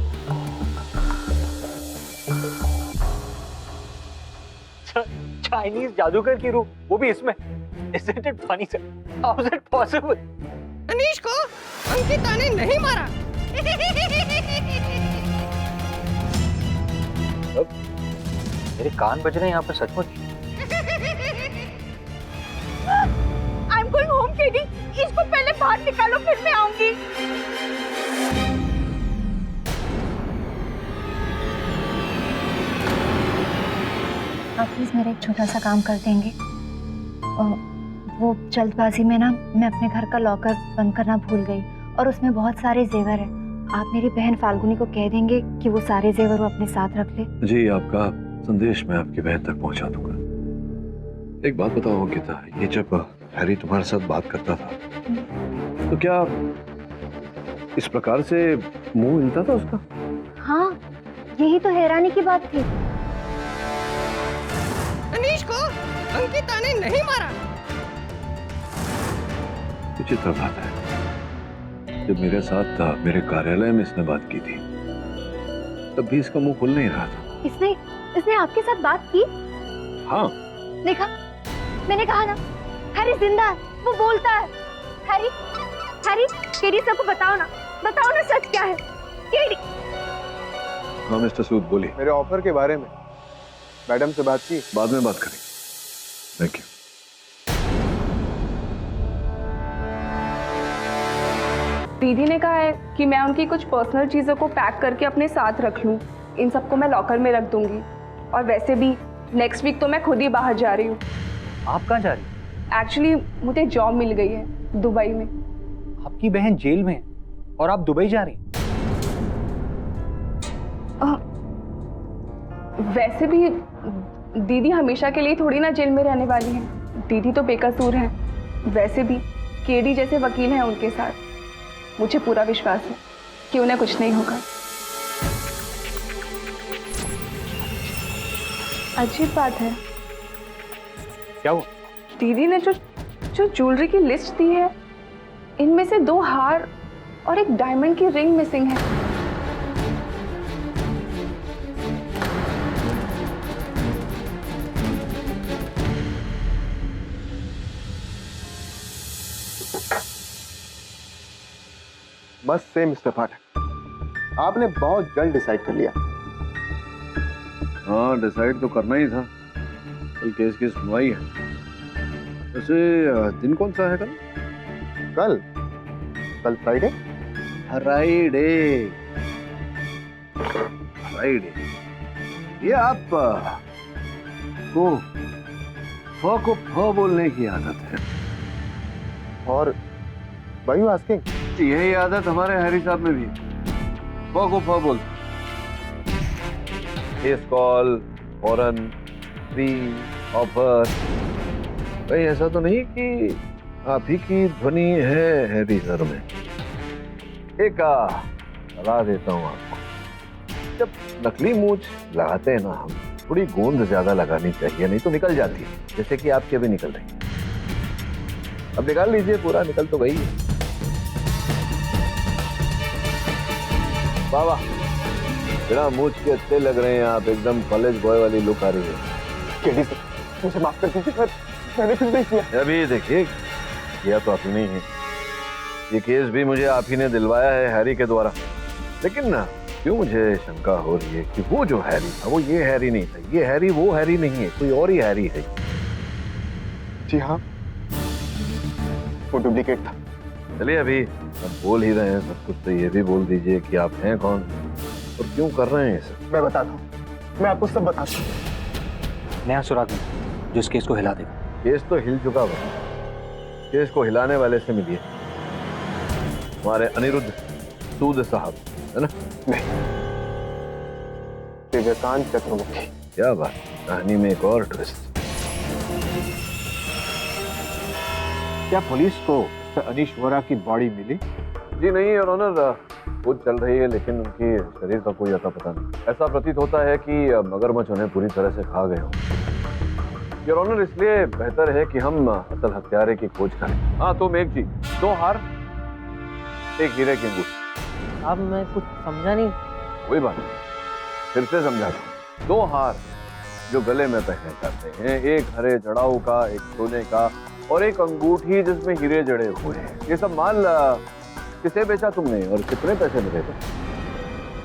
चाइनीज जादूगर की रूह, वो भी इसमें। Isn't it funny, sir? How is it possible? Anish को अंकिता ने नहीं मारा। अब मेरे कान बज रहे हैं यहाँ पर सचमुच। I am going home KD, इसको पहले बाहर निकालो फिर मैं आऊंगी। आप प्लीज मेरा एक छोटा सा काम कर देंगे? वो जल्दबाजी में ना मैं अपने घर का लॉकर बंद करना भूल गई और उसमें बहुत सारे जेवर हैं। आप मेरी बहन फाल्गुनी को कह देंगे कि वो सारे जेवर वो अपने साथ रख ले। जी, आपका संदेश मैं आपकी बहन तक पहुंचा दूंगा। एक बात बताओ अंकिता, ये जब हैरी तुम्हारे साथ बात करता था तो क्या इस प्रकार से मुंह हिलता था उसका? हाँ, यही तो हैरानी की बात थी। अनीश को अंकिता ने नहीं मारा। विचित्र बात है, जब मेरे साथ था मेरे कार्यालय में इसने बात की थी तब भी इसका मुंह खुल नहीं रहा था। इसने आपके साथ बात की? हाँ। देखा, मैंने कहा ना, हैरी जिंदा है, वो बोलता है। हैरी, केडी सबको बताओ ना सच क्या है। केडी। हाँ मिस्टर सूद, बोलिए। मेरे ऑफर के बारे में मैडम से बात की? बाद में बात करेंगे। Thank you. दीदी ने कहा है कि मैं उनकी कुछ पर्सनल चीज़ों को पैक करके अपने साथ रख लूँ। इन सबको मैं लॉकर में रख दूंगी। और वैसे भी नेक्स्ट वीक तो मैं खुद ही बाहर जा रही हूँ। आप कहाँ जा रही हैं? एक्चुअली मुझे जॉब मिल गई है दुबई में। आपकी बहन जेल में है और आप दुबई जा रही हैं? वैसे भी दीदी हमेशा के लिए थोड़ी ना जेल में रहने वाली है। दीदी तो बेकसूर है। वैसे भी केडी जैसे वकील हैं उनके साथ। मुझे पूरा विश्वास है कि उन्हें कुछ नहीं होगा। अजीब बात है। क्या हुआ? दीदी ने जो ज्वेलरी की लिस्ट दी है, इनमें से 2 हार और एक डायमंड की रिंग मिसिंग है। बस से मिस्टर पाठक, आपने बहुत जल्द डिसाइड कर लिया। हाँ, डिसाइड तो करना ही था। कल केस की सुनवाई है। वैसे दिन कौन सा है कल? कल फ्राइडे। ये आप को फ बोलने की आदत है। और भाई आस्किंग, यही आदत हमारे हैरी साहब में भी है। फ बोल। केस कॉल, फॉरन, फ्री, ऑफर। भाई ऐसा तो नहीं कि आप ही की ध्वनि है हैरी सर में। एक सलाह देता हूँ आपको, जब नकली मूंछ लगाते हैं ना हम, थोड़ी गोंद ज्यादा लगानी चाहिए, नहीं तो निकल जाती है, जैसे कि आपकी अभी निकल रही है। अब निकाल लीजिए, पूरा निकल तो गई है। बाबा, बिना मूंछ के अच्छे लग रहे हैं आप, एकदम कॉलेज बॉय वाली लुक आ रही है। केडी सर, मुझे माफ कर दीजिए सर, मैंने कुछ नहीं किया। अभी देखिए, किया तो आप ही नहीं है। ये केस भी मुझे आप ही ने दिलवाया है हैरी के द्वारा। लेकिन ना, क्यों मुझे शंका हो रही है कि वो जो हैरी था वो ये हैरी नहीं था, ये हैरी वो हैरी नहीं है, कोई और ही हैरी है। जी हाँ, वो डुप्लीकेट था। चलिए, अभी अब बोल ही रहे हैं सब कुछ, तो ये भी बोल दीजिए कि आप हैं कौन और क्यों कर रहे हैं इसे। मैं बताता हूँ, मैं आपको सब बताता हूँ। नया सुराग में जो इस केस को हिला देगा। केस तो हिल चुका हुआ, केस को हिलाने वाले से मिलिए, हमारे अनिरुद्ध सूद साहब, है ना? नहीं, दिव्यकांत चक्रवर्ती। क्या बात, कहानी में एक और ट्विस्ट। क्या पुलिस को अनीश वोरा की बॉडी मिली? जी नहीं और ऑनर, खोज चल रही है लेकिन उनकी शरीर का कोई अता पता नहीं। ऐसा प्रतीत होता है कि मगरमच्छ उन्हें पूरी तरह से खा गए हों। योर ऑनर, इसलिए बेहतर है कि हम असल हत्यारे की खोज करें। हाँ, तो मेघ जी, 2 हार, 1 हीरे की अंगूठी। अब मैं कुछ समझा नहीं। कोई बात नहीं, फिर से समझा दो। 2 हार जो गले में पहने जाते हैं, 1 हरे जड़ाऊ का, 1 सोने का और 1 अंगूठी जिसमें हीरे जड़े हुए हैं। ये सब माल किसे बेचा तुमने और कितने पैसे मिले थे?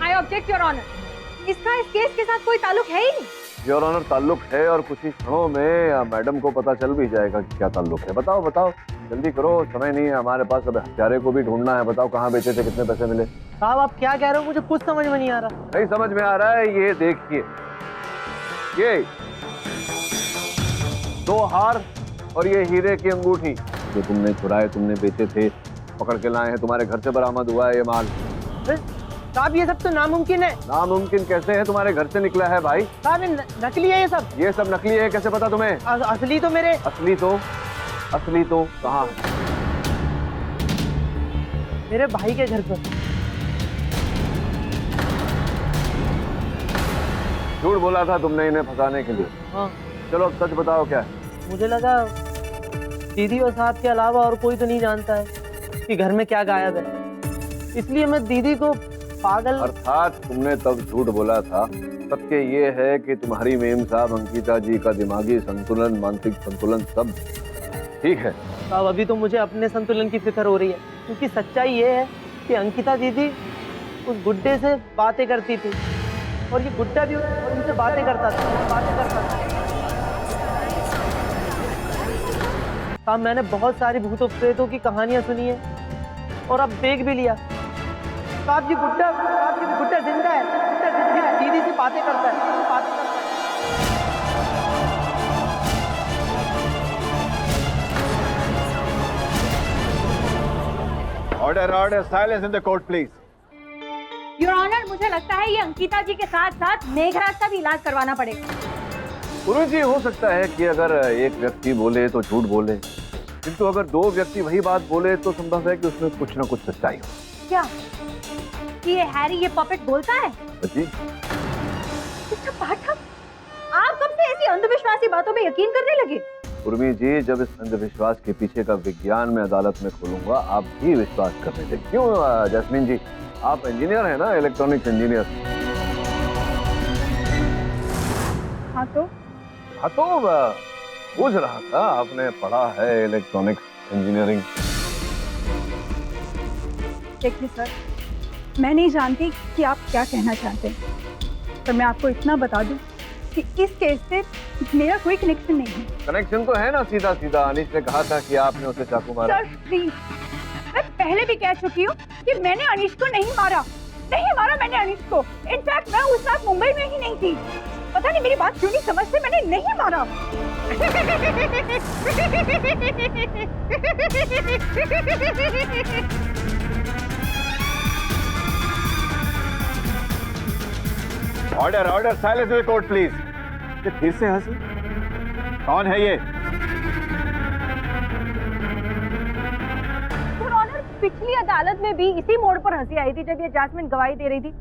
आई ऑब्जेक्ट योर ऑनर, इसका इस केस के साथ कोई ताल्लुक है ही नहीं। योर ऑनर, ताल्लुक है और कुछ ही क्षणों में मैडम को पता चल भी जाएगा कि क्या ताल्लुक है। बताओ बताओ, जल्दी करो, समय नहीं है हमारे पास, अब हत्यारे को भी ढूंढना है। बताओ कहाँ बेचे थे, कितने पैसे मिले? साहब आप क्या कह रहे हो, मुझे कुछ समझ में नहीं आ रहा। नहीं समझ में आ रहा है? ये देखिए, ये 2 हार और ये हीरे की अंगूठी जो तुमने चुराए, तुमने बेचे थे, पकड़ के लाए हैं, तुम्हारे घर से बरामद हुआ है ये माल। साहब ये सब तो नामुमकिन है। नामुमकिन कैसे है? तुम्हारे घर से निकला है भाई। साहब नकली है ये सब। ये सब नकली है, कैसे पता तुम्हें? असली तो मेरे। असली तो कहाँ है? मेरे भाई के घर पर। झूठ बोला था तुमने इन्हें फंसाने के लिए। हाँ। चलो अब सच बताओ क्या है? मुझे लगा दीदी और साहब के अलावा और कोई तो नहीं जानता है कि घर में क्या गायब है, इसलिए मैं दीदी को पागल। अर्थात तुमने तब झूठ बोला था। सत्य ये है कि तुम्हारी मेम साहब अंकिता जी का दिमागी संतुलन, मानसिक संतुलन सब ठीक है। साहब अभी तो मुझे अपने संतुलन की फिक्र हो रही है, क्योंकि सच्चाई ये है कि अंकिता दीदी उस गुड्डे से बातें करती थी और ये गुड्डा भी उनसे बातें करता था। साहब मैंने बहुत सारी भूतों प्रेतों की कहानियां सुनी है और अब देख भी लिया। साहब ये गुड्डा जिंदा है, दीदी से बातें करता है, order, silence in the court please. Your honour, मुझे लगता है ये अंकिता जी के साथ साथ मेघराज का भी इलाज करवाना पड़ेगा। गुरु जी, हो सकता है कि अगर एक व्यक्ति बोले तो झूठ बोले, किंतु अगर 2 व्यक्ति वही बात बोले तो संभव है कि उसमें कुछ ना कुछ सच्चाई हो। क्या ये हैरी, ये पपेट बोलता है? जी। पाठक, आप कब से ऐसी अंधविश्वासी बातों में यकीन करने लगे? उर्मी जी, जब इस अंधविश्वास के पीछे का विज्ञान मैं अदालत में खोलूंगा, आप भी विश्वास करने लगे। क्यों जैस्मिन जी, आप इंजीनियर हैं ना, इलेक्ट्रॉनिक्स इंजीनियर? हाँ तो पूछ रहा था, आपने पढ़ा है इलेक्ट्रॉनिक्स इंजीनियरिंग? देखिए सर, मैं नहीं जानती कि आप क्या कहना चाहते हैं, पर मैं आपको इतना बता दूं कि इस केस से मेरा कोई कनेक्शन नहीं है। कनेक्शन तो है ना, सीधा सीधा अनीश ने कहा था कि आपने उसे चाकू मारा। सर प्लीज, मैं पहले भी कह चुकी हूँ कि मैंने अनीश को नहीं मारा मैंने अनीश को। इनफैक्ट मैं उस रात मुंबई में ही नहीं थी। पता नहीं मेरी बात क्यों नहीं समझते, मैंने नहीं मारा। Order, silence in the court please. ये फिर से हंसी? कौन है ये? पिछली अदालत में भी इसी मोड़ पर हंसी आई थी जब ये जैस्मिन गवाही दे रही थी।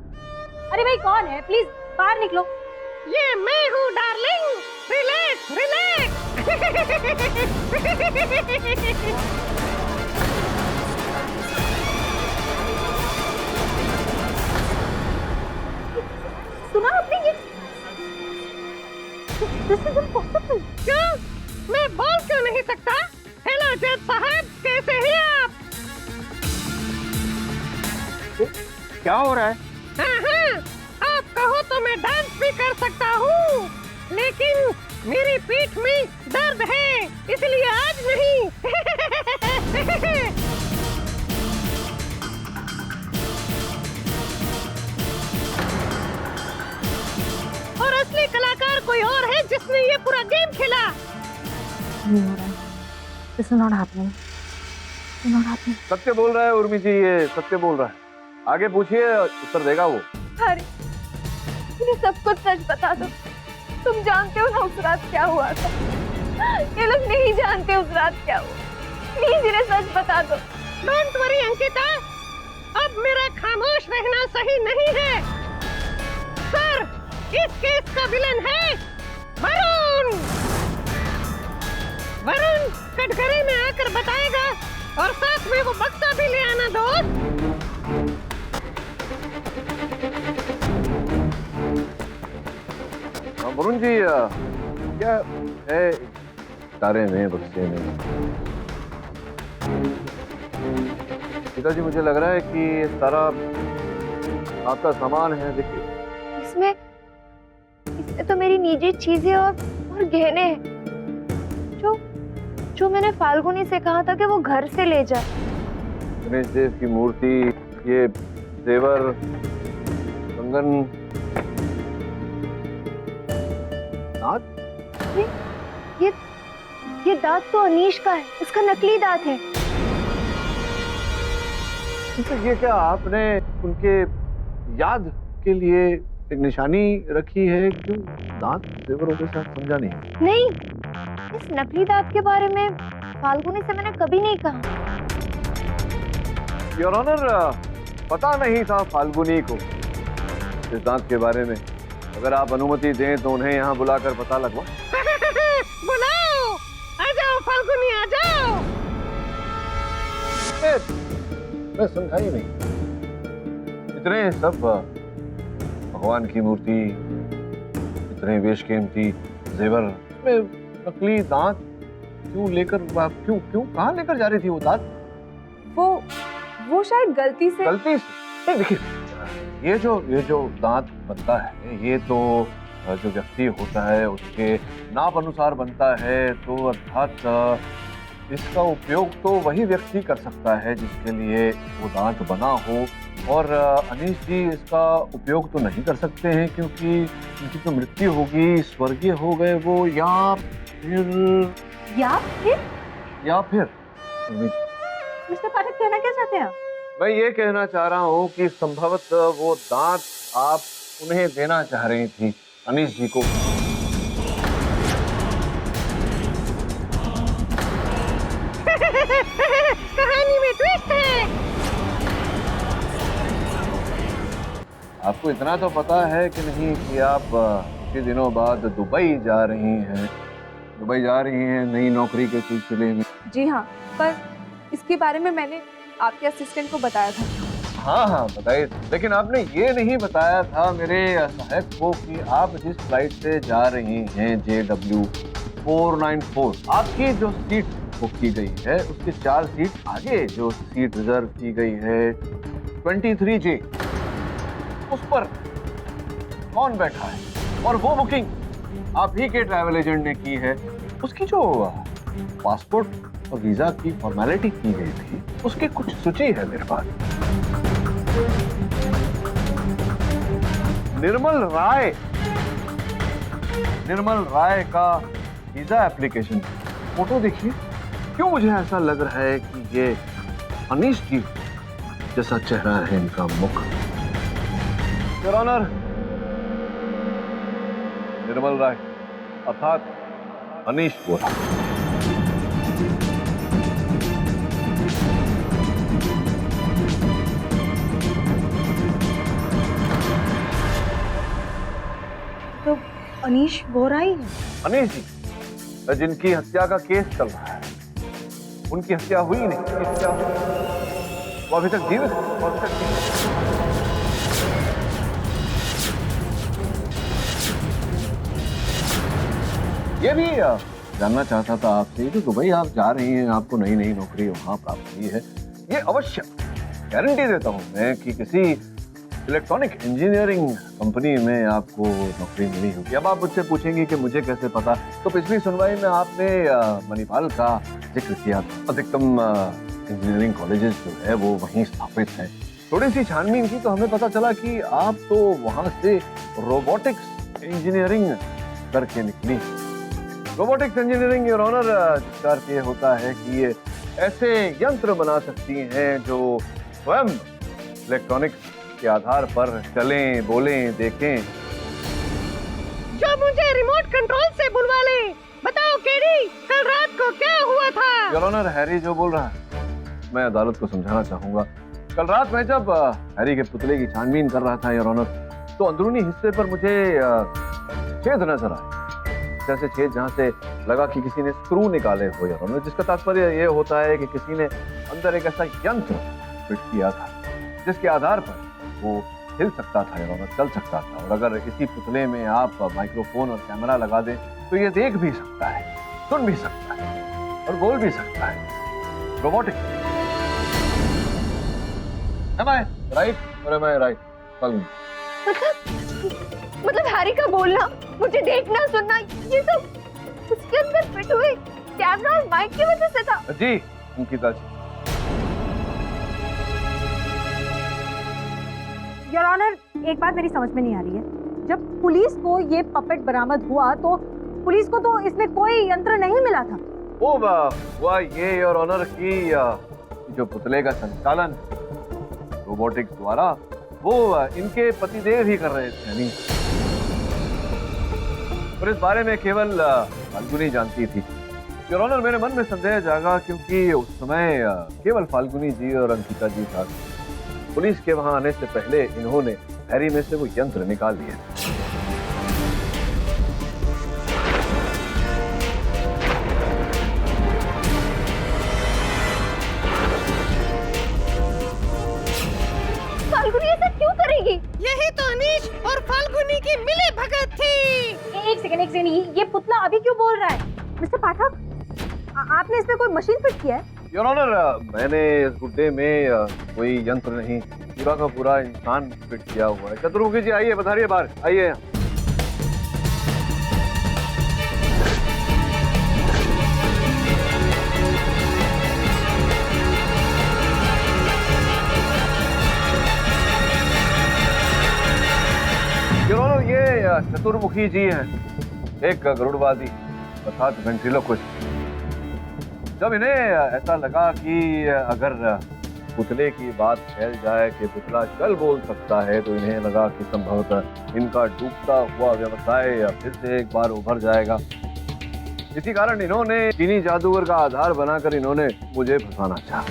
अरे भाई कौन है? प्लीज बाहर निकलो। ये मैं हूँ डार्लिंग, रिलैक्स रिलैक्स। सुना आपने ये? This is impossible। क्यों? मैं बोल क्यों नहीं सकता? हेलो जज साहब, कैसे हैं आप? क्या हो रहा है? हाँ, आप कहो तो मैं डांस भी कर सकता हूँ, लेकिन मेरी पीठ में दर्द है, इसलिए आज नहीं। और असली कलाकार कोई और है जिसने ये पूरा गेम खेला। नहीं हो रहा है। This is not happening। दिन और रात में। सत्य बोल रहा है उर्मी जी, ये सत्य बोल रहा है। आगे पूछिए, उत्तर देगा वो। अरे मुझे सब कुछ सच बता दो। तुम जानते हो ना उस रात क्या हुआ था? ये लोग नहीं जानते उस रात क्या हुआ। प्लीज इन्हें सच बता दो। डोंट वरी अंकिता, अब मेरा खामोश रहना सही नहीं है। सर, इस केस का विलन है वरुण। वरुण कटघरे में आकर बताएगा और साथ में वो बक्सा भी ले आना दोस्त। वरुण जी, क्या है तारे में, बक्से में? पिताजी, मुझे लग रहा है कि ये सारा आपका सामान है। देखिए, इसमें तो मेरी निजी चीजें और गहने हैं जो मैंने फाल्गुनी से कहा था कि वो घर से ले जाए। गणेश देव की मूर्ति, ये जेवर, कंगन, दांत। ये दांत तो अनीश का है, उसका नकली दांत है। तो ये क्या आपने उनके याद के लिए एक निशानी रखी है? क्यों दांत जेवरों के साथ? समझा नहीं। नहीं, इस नकली दांत के बारे में फाल्गुनी से मैंने कभी नहीं कहा। योर ऑनर, पता नहीं था फाल्गुनी को इस दांत के बारे में। अगर आप अनुमति दें तो उन्हें यहाँ बुलाकर पता लगवा। बुलाओ, आ जाओ फाल्गुनी, आ जाओ। मैं समझा ही नहीं। इतने सब भगवान की मूर्ति, इतने बेशकीमती जेवर में नकली दांत क्यों लेकर, क्यों कहाँ लेकर जा रही थी वो दांत? वो शायद गलती से। नहीं, देखिए, ये जो दांत बनता है, ये तो जो व्यक्ति होता है उसके नाप अनुसार बनता है। तो अर्थात इसका उपयोग तो वही व्यक्ति कर सकता है जिसके लिए वो दांत बना हो। और अनीश जी इसका उपयोग तो नहीं कर सकते हैं क्योंकि उनकी तो मृत्यु होगी, स्वर्गीय हो गए वो, या फिर मिस्टर पाठक कहना क्या चाहते हैं आप? मैं ये कहना चाह रहा हूँ कि संभवतः वो दांत आप उन्हें देना चाह रही थी, अनीश जी को। कहानी में ट्विस्ट है। आपको इतना तो पता है कि नहीं कि आप कुछ दिनों बाद दुबई जा रही हैं? दुबई जा रही हैं नई नौकरी के सिलसिले में। जी हाँ, पर इसके बारे में मैंने आपके असिस्टेंट को बताया था। हाँ बताइए। लेकिन आपने ये नहीं बताया था मेरे सहायक को कि आप जिस फ्लाइट से जा रही हैं JW494, आपकी जो सीट बुक की गई है उसके 4 सीट आगे जो सीट रिजर्व की गई है 23J, उस पर कौन बैठा है? और वो बुकिंग आप ही के ट्रैवल एजेंट ने की है। उसकी जो पासपोर्ट और वीजा की फॉर्मेलिटी की गई थी उसकी कुछ सूची है मेरे पास। निर्मल राय का वीजा एप्लीकेशन फोटो देखिए। क्यों मुझे ऐसा लग रहा है कि ये अनीश जी जैसा चेहरा है इनका मुख। योर ऑनर, निर्मल राय अर्थात अनीश वोरा। तो अनीश वोरा ही है? अनीश जी जिनकी हत्या का केस चल रहा है, उनकी हत्या हुई नहीं, हत्या वो अभी तक जीवित है। ये भी जानना चाहता था आपसे, जो दुबई आप जा रही हैं, आपको नई नई नौकरी वहां प्राप्त हुई है, ये अवश्य गारंटी देता हूं मैं कि किसी इलेक्ट्रॉनिक इंजीनियरिंग कंपनी में आपको नौकरी मिली होगी। अब आप मुझसे पूछेंगे कि मुझे कैसे पता, तो पिछली सुनवाई में आपने मणिपाल का जिक्र किया था। अधिकतम इंजीनियरिंग कॉलेजेस जो है वो वहीं स्थापित है। थोड़ी सी छानबीन की तो हमें पता चला कि आप तो वहां से रोबोटिक्स इंजीनियरिंग करके निकली। रोबोटिक्स इंजीनियरिंग योर ऑनर, जिसका अर्थ ये होता है कि ये ऐसे यंत्र बना सकती हैं जो स्वयं इलेक्ट्रॉनिक्स के आधार पर चलें, बोलें, देखें। जो मुझे रिमोट कंट्रोल से बुलवा ले। बताओ केडी, कल रात को क्या हुआ था? योर ऑनर, हैरी जो बोल रहा है, मैं अदालत को समझाना चाहूंगा। कल रात में जब हैरी के पुतले की छानबीन कर रहा था योर ऑनर, तो अंदरूनी हिस्से पर मुझे छेद नजर आए, जैसे छेद जहां से लगा कि किसी ने स्क्रू निकाले हो योर ऑनर, जिसका तात्पर्य ये होता है कि किसी ने अंदर एक ऐसा यंत्र फिट किया था जिसके आधार पर वो हिल सकता था योर ऑनर, चल सकता था। और अगर इसी पुतले में आप माइक्रोफोन और कैमरा लगा दें तो ये देख भी सकता है, सुन भी सकता है और बोल भी सकता है। Robotic. Am I right or am I right? मतलब हैरी का बोलना, मुझे देखना, सुनना, ये सब उसके अंदर फिट हुए कैमरा और माइक की वजह से था। जी अंकिता जी। योर ऑनर, एक बात मेरी समझ में नहीं आ रही है। जब पुलिस को ये पपेट बरामद हुआ तो पुलिस को तो इसमें कोई यंत्र नहीं मिला था। ओ वाह, ये योर ऑनर की जो पुतले का संचालन रोबोटिक्स द्वारा वो इनके पतिदेव ही कर रहे थे नहीं, और इस बारे में केवल फाल्गुनी जानती थी। योर ऑनर, मेरे मन में संदेह जागा क्योंकि उस समय केवल फाल्गुनी जी और अंकिता जी साथ। पुलिस के वहां आने से पहले इन्होंने हैरी में से वो यंत्र निकाल लिए। फाल्गुनी ऐसा क्यों करेगी? यही तो अनीश और फाल्गुनी की मिली भगत थी। एक सेकंड, ये पुतला अभी क्यों बोल रहा है? मिस्टर पाठक, आपने इसमें कोई मशीन फिट किया है? योर ऑनर, मैंने इस गुड्डे में कोई यंत्र नहीं, पूरा का पूरा इंसान फिट किया हुआ है। चतुर्मुखी जी आइए, पधारिए बाहर, आइए। योर ऑनर, ये चतुर्मुखी जी हैं, एक गरुड़वादी अर्थात वेंट्रिलोक्विस्ट। जब इन्हें ऐसा लगा कि अगर पुतले की बात फैल जाए कि पुतला चल बोल सकता है, तो इन्हें लगा कि संभवतः इनका डूबता हुआ व्यवसाय फिर से एक बार उभर जाएगा। इसी कारण इन्होंने चीनी जादूगर का आधार बनाकर इन्होंने मुझे फंसाना चाहा।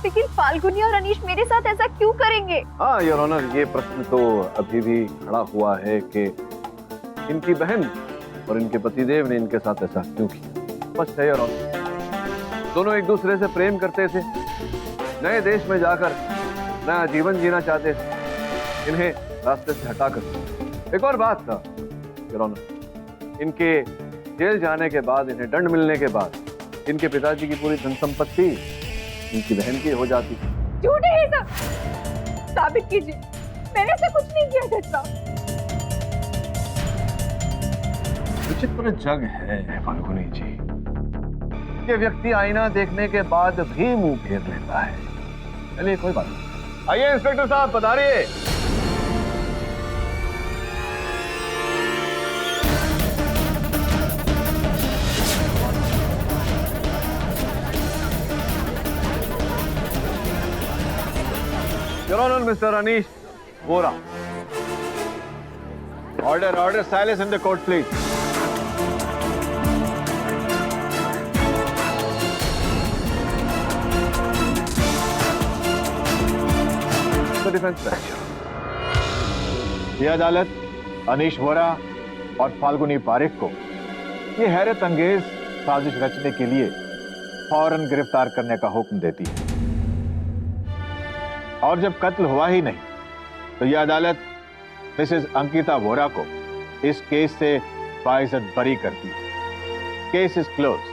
लेकिन फाल्गुनी और अनीश मेरे साथ ऐसा क्यों करेंगे? हाँ योर ऑनर, ये प्रश्न तो अभी भी खड़ा हुआ है कि इनकी बहन और इनके पतिदेव ने इनके साथ ऐसा क्यों किया। स्पष्ट है योर ऑनर, दोनों एक दूसरे से प्रेम करते थे, नए देश में जाकर नया जीवन जीना चाहते थे, इन्हें रास्ते से हटाकर। एक और बात था योर ऑनर, इनके जेल जाने के बाद, इन्हें दंड मिलने के बाद, इनके पिताजी की पूरी धन संपत्ति इनकी बहन की हो जाती। झूठे है सब, साबित कीजिए, मैंने ऐसा कुछ नहीं किया जज साहब। विचित्र जग है फाल्गुनी जी, ये व्यक्ति आईना देखने के बाद भी मुंह फेर लेता है। चलिए कोई बात नहीं, आइए इंस्पेक्टर साहब, पधारिए। Your Honor, Mr. Anish Vora. Order, silence in the court, please. The defense manager. ये अदालत अनीश वोरा और फाल्गुनी पारिक को ये हैरत अंगेज साजिश रचने के लिए फौरन गिरफ्तार करने का हुक्म देती है, और जब कत्ल हुआ ही नहीं तो यह अदालत मिसेस अंकिता वोरा को इस केस से बाइज्जत बरी करती है। Case is closed.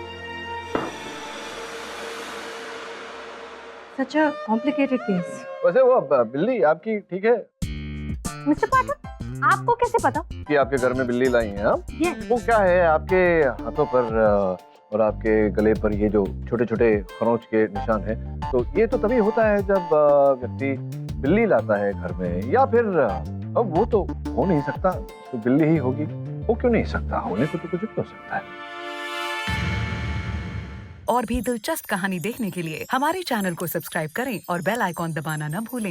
Such a complicated case. वैसे वो बिल्ली आपकी ठीक है? मिस्टर पाठक, आपको कैसे पता कि आपके घर में बिल्ली लाई है? वो क्या है, आपके हाथों पर और आपके गले पर ये जो छोटे छोटे खरोंच के निशान हैं, तो ये तो तभी होता है जब व्यक्ति बिल्ली लाता है घर में, या फिर अब वो तो हो नहीं सकता, तो बिल्ली ही होगी। वो क्यों नहीं सकता, होने को तो कुछ भी हो सकता है। और भी दिलचस्प कहानी देखने के लिए हमारे चैनल को सब्सक्राइब करें और बेल आइकॉन दबाना न भूलें।